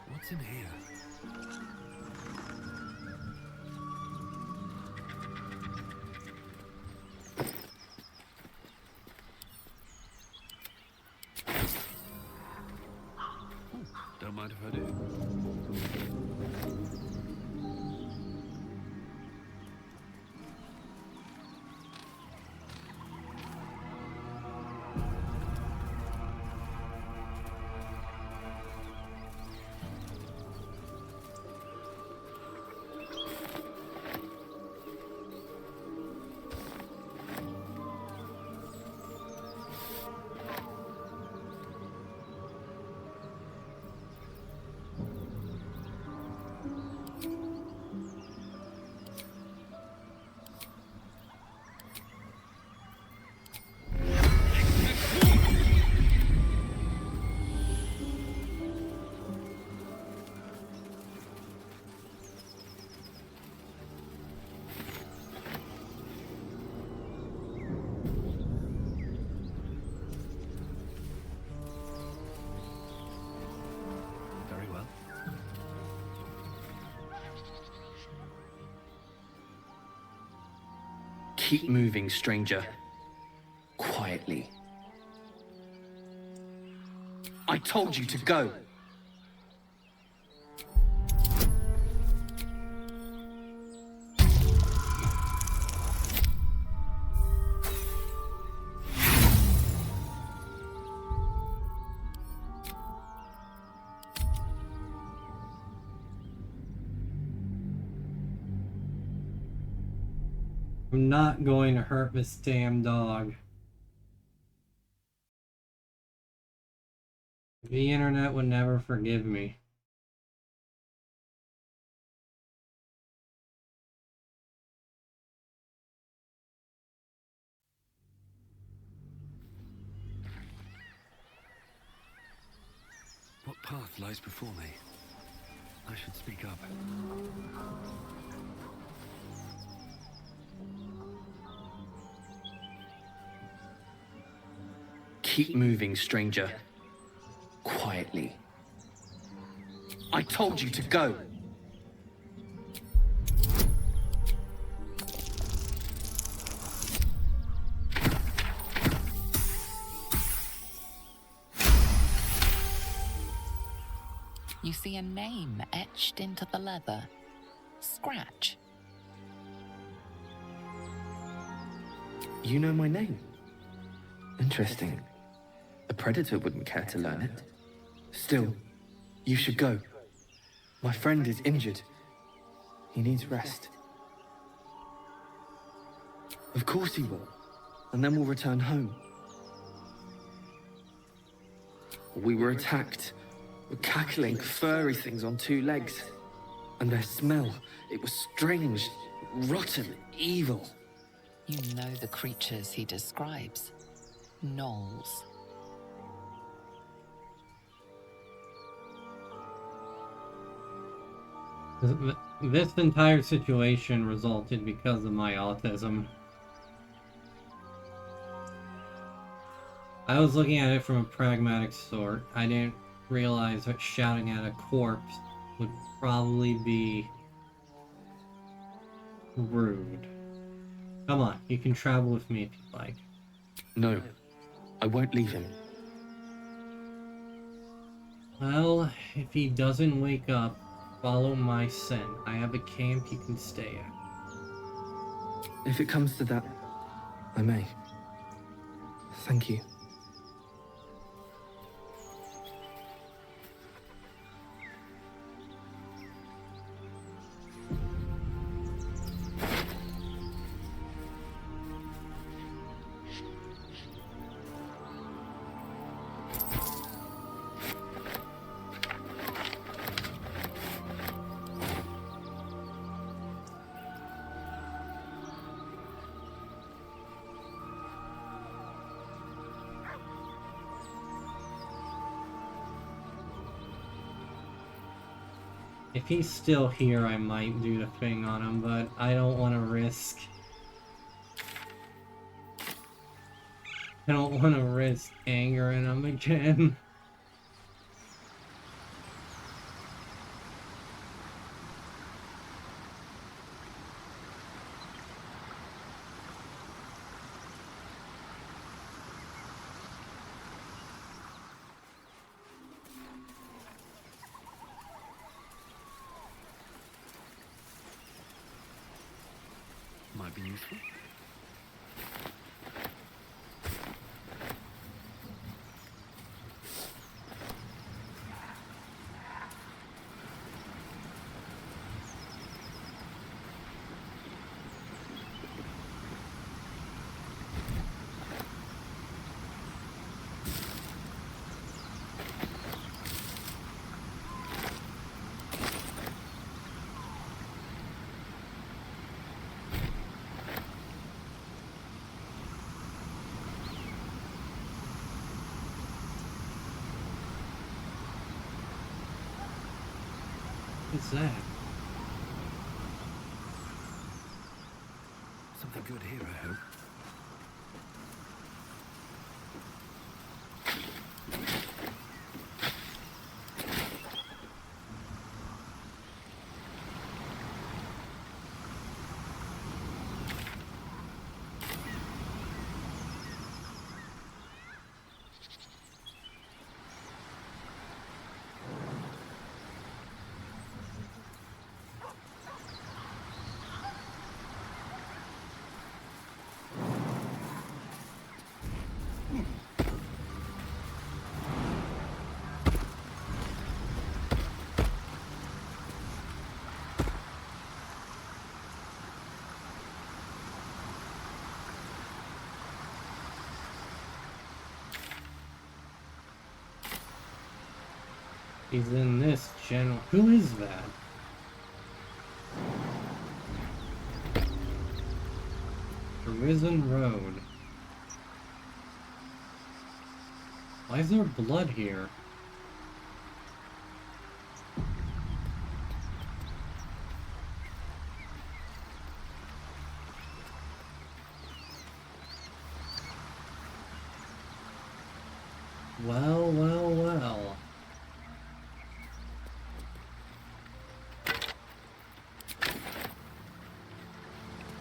What's in here? Don't mind if I do. Keep moving, stranger. Quietly. I told you to go. I'm not going to hurt this damn dog. The internet would never forgive me. What path lies before me? I should speak up. Keep moving, stranger. Quietly. I told you to go. You see a name etched into the leather. Scratch. You know my name? Interesting. A predator wouldn't care to learn it. Still, you should go. My friend is injured. He needs rest. Of course he will. And then we'll return home. We were attacked. Were cackling, furry things on two legs. And their smell, it was strange, rotten, evil. You know the creatures he describes. Gnolls. This entire situation resulted because of my autism. I was looking at it from a pragmatic sort. I didn't realize that shouting at a corpse would probably be rude. Come on, you can travel with me if you like. No, I won't leave him. Well, if he doesn't wake up, follow my scent. I have a camp you can stay at. If it comes to that, I may. Thank you. If he's still here, I might do the thing on him, but I don't want to risk... I don't want to risk angering him again. Might be useful. What's that? Something good here, I hope. He's in this general... Who is that? Risen Road. Why is there blood here? Well, well, well.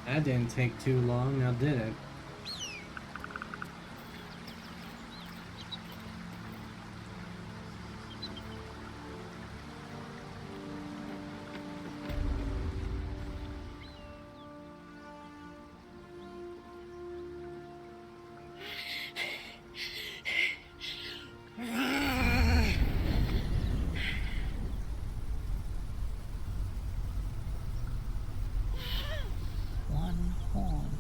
That didn't take too long, now did it? One horn.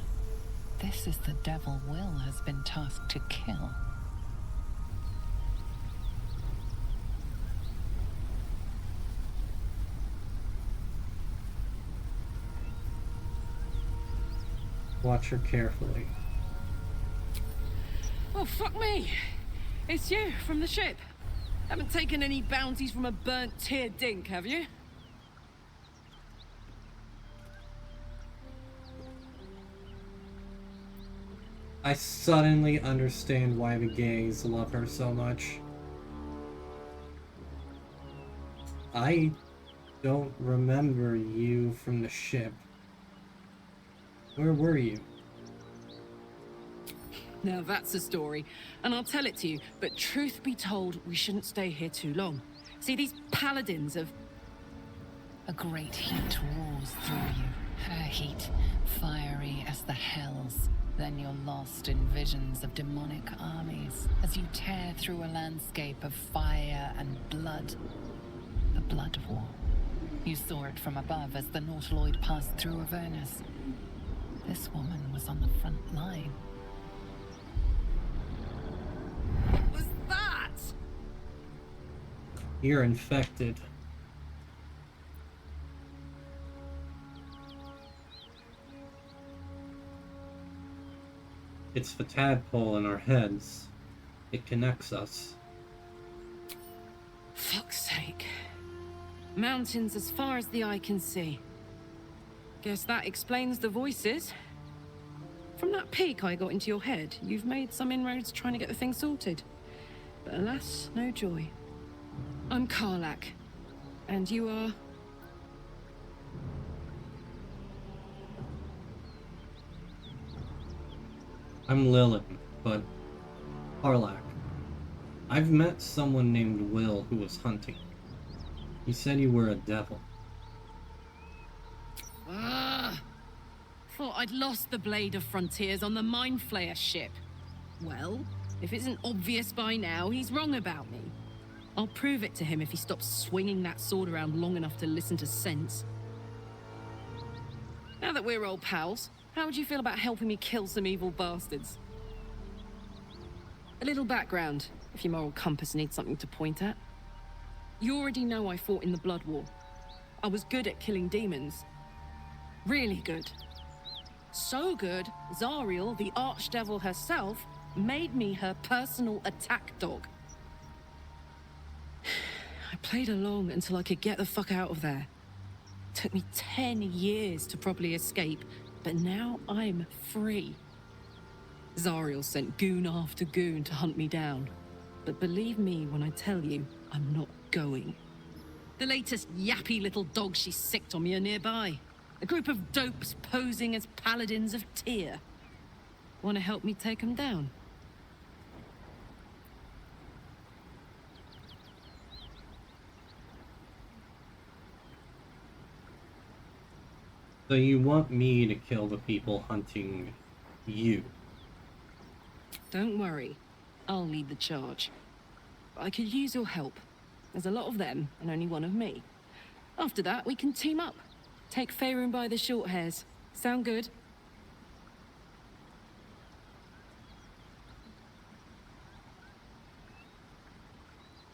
This is the devil Will has been tasked to kill. Watch her carefully. Oh, fuck me! It's you, from the ship. Haven't taken any bounties from a burnt tear dink, have you? I suddenly understand why the gays love her so much. I don't remember you from the ship. Where were you? Now that's a story, and I'll tell it to you, but truth be told, we shouldn't stay here too long. See, these paladins of... A great heat roars through you. Her heat, fiery as the hells. Then you're lost in visions of demonic armies as you tear through a landscape of fire and blood. The Blood War. You saw it from above as the Nautiloid passed through Avernus. This woman was on the front line. What was that? You're infected. It's the tadpole in our heads. It connects us. Fuck's sake. Mountains as far as the eye can see. Guess that explains the voices. From that peek I got into your head, you've made some inroads trying to get the thing sorted. But alas, no joy. I'm Karlach. And you are... I'm Lilith, but Karlach. I've met someone named Will who was hunting. He said you were a devil. Thought I'd lost the Blade of Frontiers on the Mind Flayer ship. Well, if it isn't obvious by now, he's wrong about me. I'll prove it to him if he stops swinging that sword around long enough to listen to sense. Now that we're old pals, how would you feel about helping me kill some evil bastards? A little background, if your moral compass needs something to point at. You already know I fought in the Blood War. I was good at killing demons. Really good. So good, Zariel, the Archdevil herself, made me her personal attack dog. I played along until I could get the fuck out of there. Took me 10 years to properly escape, but now I'm free. Zariel sent goon after goon to hunt me down. But believe me when I tell you, I'm not going. The latest yappy little dogs she sicked on me are nearby. A group of dopes posing as paladins of Tyr. Want to help me take them down? So you want me to kill the people hunting you? Don't worry. I'll lead the charge. But I could use your help. There's a lot of them, and only one of me. After that, we can team up. Take Faerun by the short hairs. Sound good?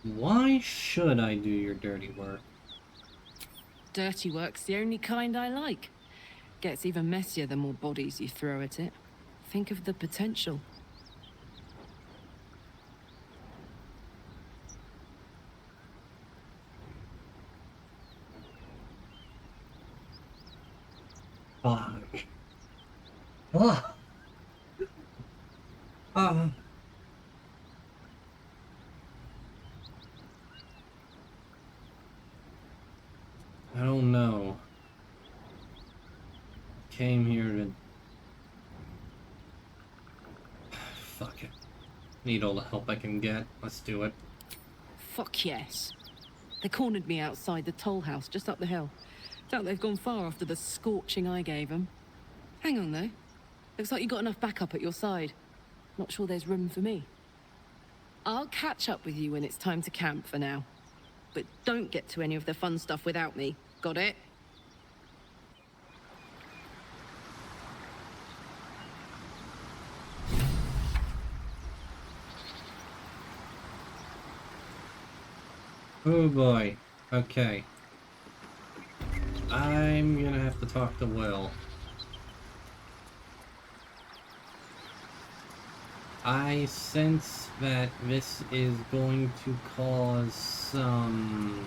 Why should I do your dirty work? Dirty work's the only kind I like. Gets even messier the more bodies you throw at it. Think of the potential. Fuck. Ah. I don't know. Came here to... Fuck it. Need all the help I can get. Let's do it. Fuck yes. They cornered me outside the toll house just up the hill. Doubt they've gone far after the scorching I gave them. Hang on though. Looks like you got enough backup at your side. Not sure there's room for me. I'll catch up with you when it's time to camp for now. But don't get to any of the fun stuff without me. Got it? Oh boy. Okay. I'm gonna have to talk to Will. I sense that this is going to cause some...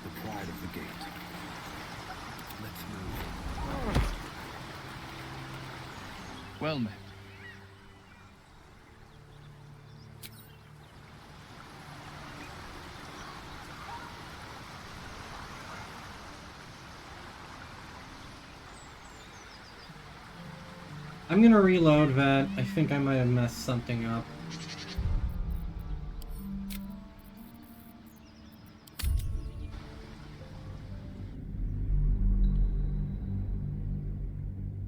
The pride of the gate. Let's move. Well met. I'm gonna reload that. I think I might have messed something up.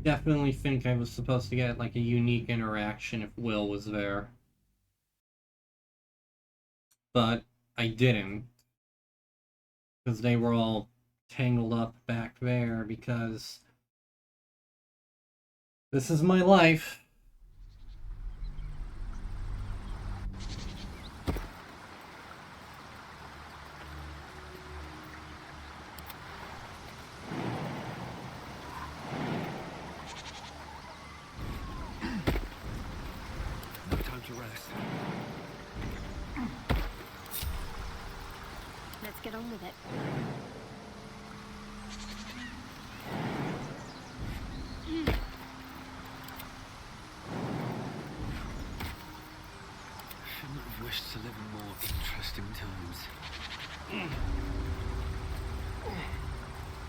Definitely think I was supposed to get like a unique interaction if Will was there. But I didn't. Because they were all tangled up back there because this is my life. No time to rest. Let's get on with it. Shouldn't have wished to live in more interesting times.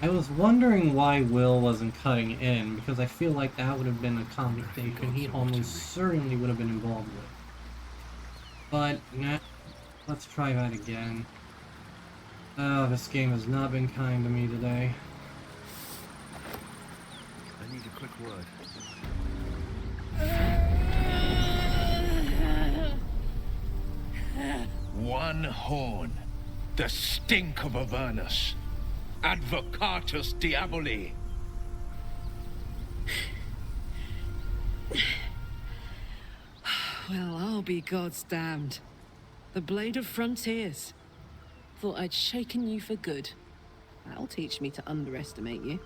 I was wondering why Will wasn't cutting in, because I feel like that would have been a conversation he almost certainly would have been involved with. But, nah, let's try that again. Oh, this game has not been kind to me today. I need a quick word. One horn. The stink of Avernus. Advocatus Diaboli. Well, I'll be God's damned. The Blade of Frontiers. Thought I'd shaken you for good. That'll teach me to underestimate you.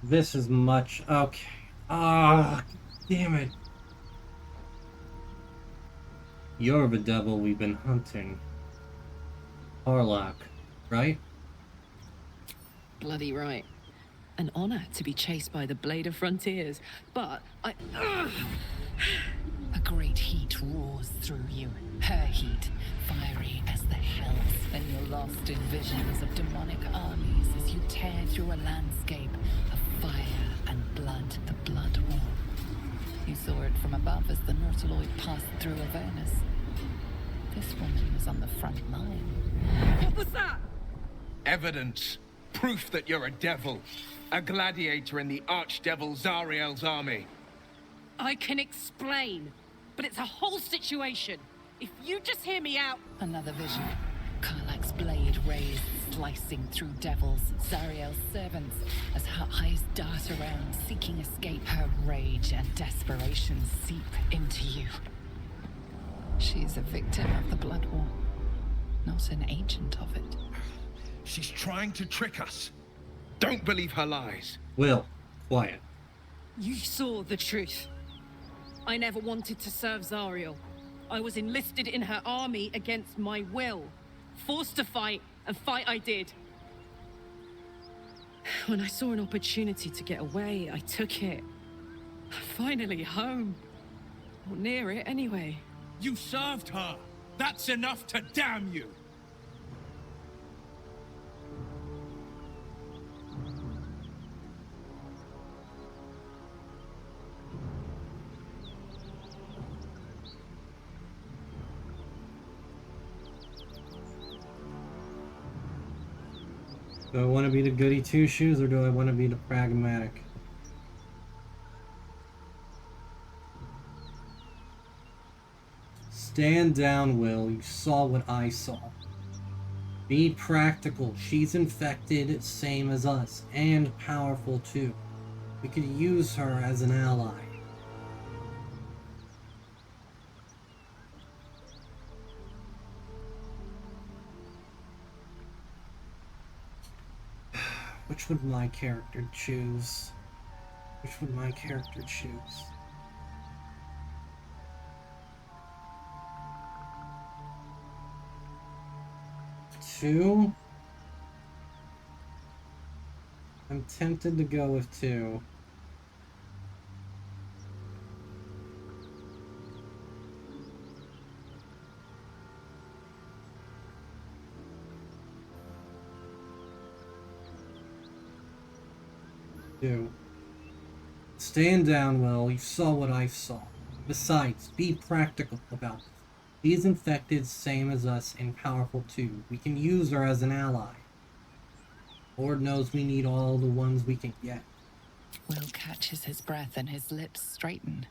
This is much... Okay. Ah, damn it. You're the devil we've been hunting. Karlach, right? Bloody right. An honor to be chased by the Blade of Frontiers, but I... A great heat roars through you. Her heat, fiery as the hells. Then you're lost in visions of demonic armies as you tear through a landscape of fire and blood, the Blood War. You saw it from above as the Nautiloid passed through Avernus. This woman was on the front line. What was that? Evidence. Proof that you're a devil. A gladiator in the Archdevil Zariel's army. I can explain, but it's a whole situation. If you just hear me out... Another vision. Karlach's blade raised, slicing through devils, Zariel's servants, as her eyes dart around, seeking escape. Her rage and desperation seep into you. She's a victim of the Blood War, not an agent of it. She's trying to trick us. Don't believe her lies. Will, quiet. You saw the truth. I never wanted to serve Zariel. I was enlisted in her army against my will. Forced to fight, and fight I did. When I saw an opportunity to get away, I took it. Finally home. Or near it, anyway. You served her! That's enough to damn you! Do I want to be the goody two-shoes, or do I want to be the pragmatic? Stand down, Will. You saw what I saw. Be practical. She's infected, same as us, and powerful too. We could use her as an ally. Which would my character choose? Which would my character choose? Two? I'm tempted to go with two. Stand down, Will. You saw what I saw. Besides, be practical about it. She's infected, same as us, and powerful too. We can use her as an ally. Lord knows we need all the ones we can get. Will catches his breath and his lips straighten.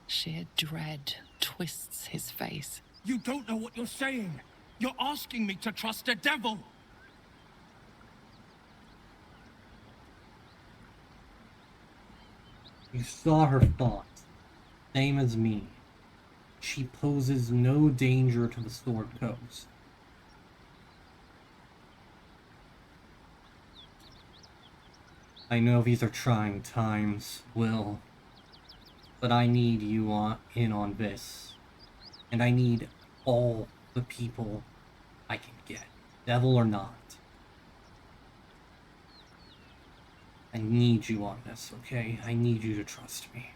Sheer dread twists his face. You don't know what you're saying! You're asking me to trust a devil! You saw her thoughts, same as me. She poses no danger to the Sword Coast. I know these are trying times, Will, but I need you in on this. And I need all the people I can get, devil or not. I need you on this, okay? I need you to trust me.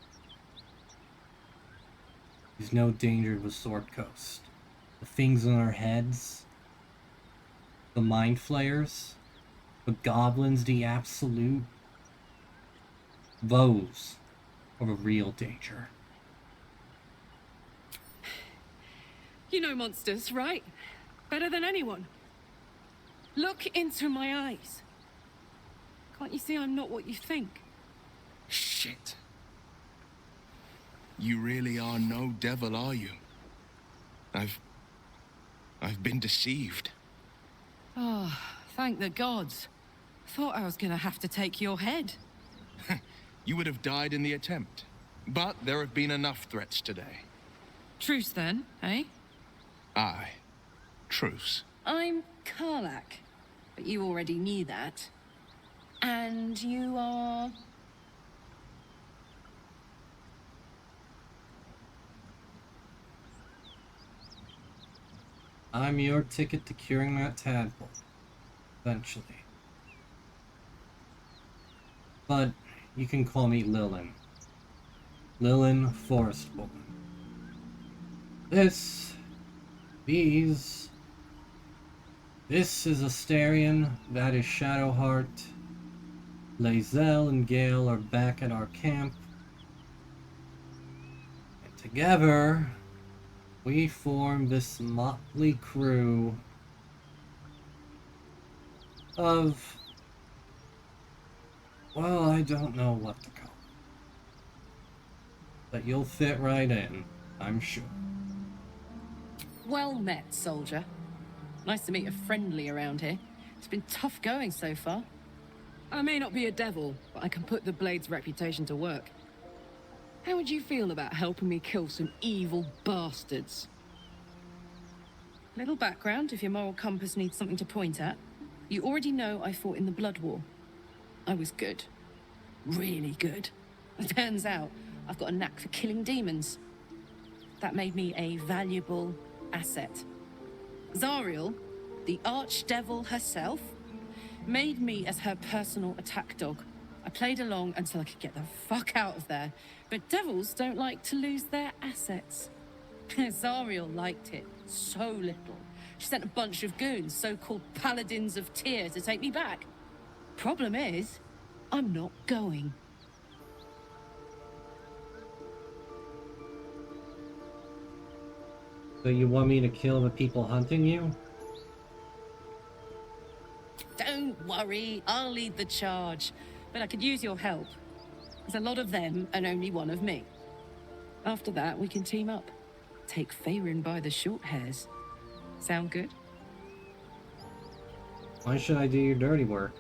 There's no danger to the Sword Coast. The things in our heads, the Mind Flayers, the goblins, the absolute, those are the real danger. You know monsters, right? Better than anyone. Look into my eyes. Can't you see I'm not what you think? Shit. You really are no devil, are you? I've been deceived. Oh, thank the gods. Thought I was gonna have to take your head. You would have died in the attempt. But there have been enough threats today. Truce then, eh? Aye. Truce. I'm Karlach, but you already knew that. And you are... I'm your ticket to curing that tadpole. Eventually. But you can call me Lilin. Lilin Forestwoman. This is Astarion, that is Shadowheart. Lae'zel and Gale are back at our camp. And together, we form this motley crew of... well, I don't know what to call it. But you'll fit right in, I'm sure. Well met, soldier. Nice to meet a friendly around here. It's been tough going so far. I may not be a devil, but I can put the Blade's reputation to work. How would you feel about helping me kill some evil bastards? Little background, if your moral compass needs something to point at. You already know I fought in the Blood War. I was good. Really good. It turns out, I've got a knack for killing demons. That made me a valuable asset. Zariel, the archdevil herself, made me as her personal attack dog. I played along until I could get the fuck out of there. But devils don't like to lose their assets. Zariel liked it so little. She sent a bunch of goons, so-called paladins of Tyr, to take me back. Problem is, I'm not going. So you want me to kill the people hunting you? Don't worry, I'll lead the charge. But I could use your help. There's a lot of them and only one of me. After that, we can team up. Take Faerun by the short hairs. Sound good? Why should I do your dirty work?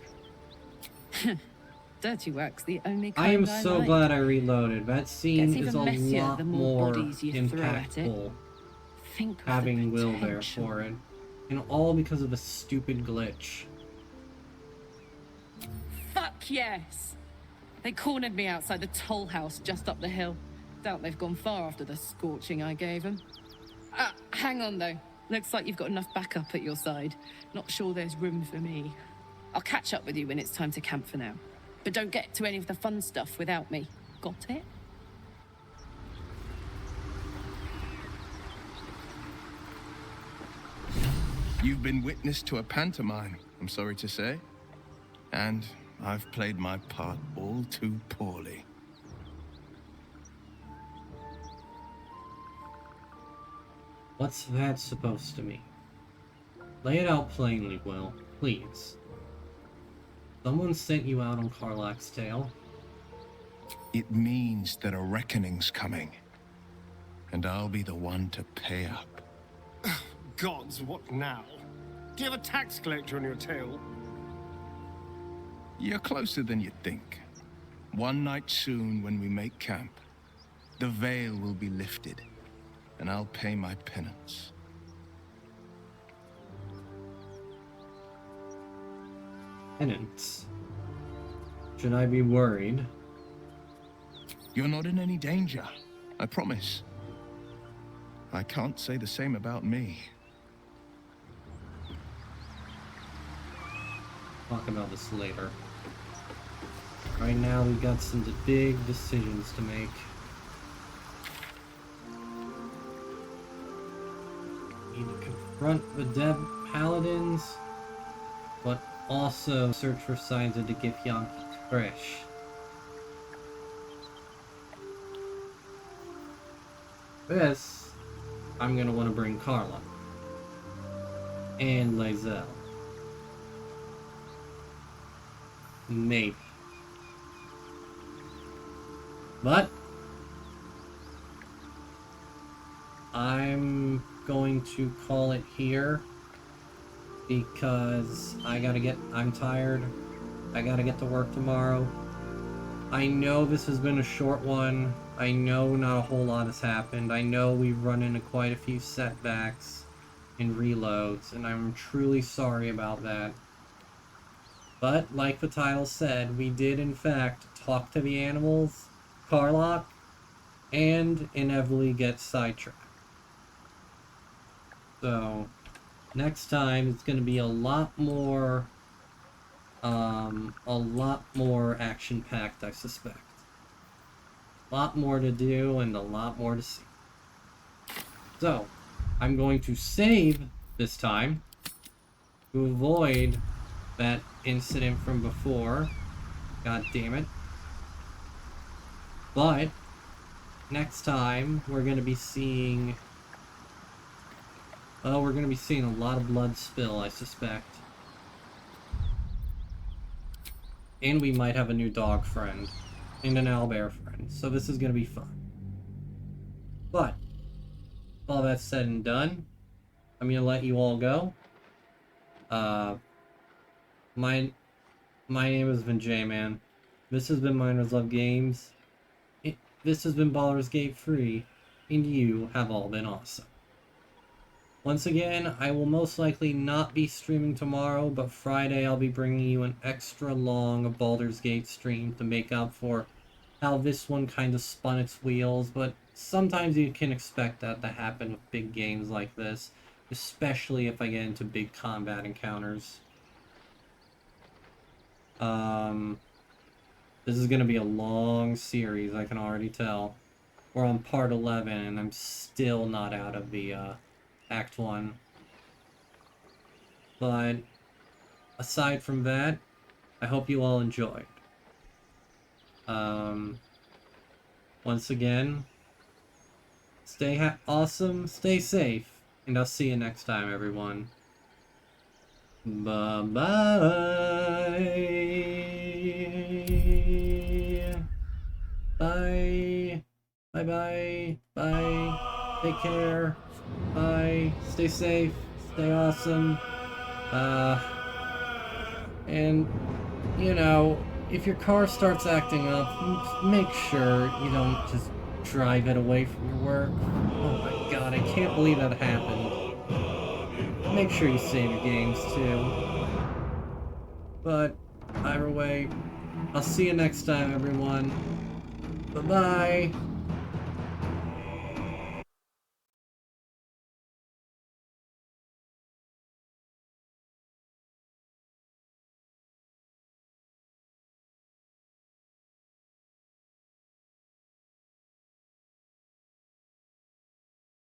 Dirty work's the only I am kind so like. glad I reloaded. That scene Gets is a even messier lot the more more bodies you throw at it. impactful Think of having the Will there potential. for it. And all because of a stupid glitch. Fuck yes! They cornered me outside the toll house just up the hill. Doubt they've gone far after the scorching I gave them. Hang on though. Looks like you've got enough backup at your side. Not sure there's room for me. I'll catch up with you when it's time to camp for now. But don't get to any of the fun stuff without me. Got it? You've been witness to a pantomime, I'm sorry to say. And I've played my part all too poorly. What's that supposed to mean? Lay it out plainly, Will. Please. Someone sent you out on Karlach's tail? It means that a reckoning's coming. And I'll be the one to pay up. Gods, what now? Do you have a tax collector on your tail? You're closer than you think. One night soon when we make camp, the veil will be lifted, and I'll pay my penance. Penance? Should I be worried? You're not in any danger, I promise. I can't say the same about me. Talk about this later. Right now, we've got some big decisions to make. Need to confront the dead paladins, but also search for signs of the Githyanki fresh. This, I'm gonna want to bring Karlach and Lae'zel. Maybe. But I'm going to call it here because I'm tired. I gotta get to work tomorrow. I know this has been a short one. I know not a whole lot has happened. I know we've run into quite a few setbacks and reloads, and I'm truly sorry about that. But, like the title said, we did in fact talk to the animals, Karlach, and inevitably get sidetracked. So, next time it's going to be a lot more action-packed, I suspect. A lot more to do and a lot more to see. So, I'm going to save this time to avoid that incident from before. God damn it. But next time we're going to be seeing a lot of blood spill, I suspect. And we might have a new dog friend and an owlbear friend. So this is going to be fun. But all that said and done, I'm going to let you all go. My name is Vijay, man. This has been Miners Love Games. This has been Baldur's Gate 3, and you have all been awesome. Once again, I will most likely not be streaming tomorrow, but Friday I'll be bringing you an extra long Baldur's Gate stream to make up for how this one kind of spun its wheels, but sometimes you can expect that to happen with big games like this, especially if I get into big combat encounters. This is gonna be a long series, I can already tell. We're on part 11, and I'm still not out of the, Act 1. But, aside from that, I hope you all enjoyed. Once again, stay awesome, stay safe, and I'll see you next time, everyone. Bye-bye. Bye. Bye-bye. Bye. Take care. Bye. Stay safe. Stay awesome. And, you know, if your car starts acting up, make sure you don't just drive it away from your work. Oh my god, I can't believe that happened. Make sure you save your games, too. But, either way, I'll see you next time, everyone. Bye-bye.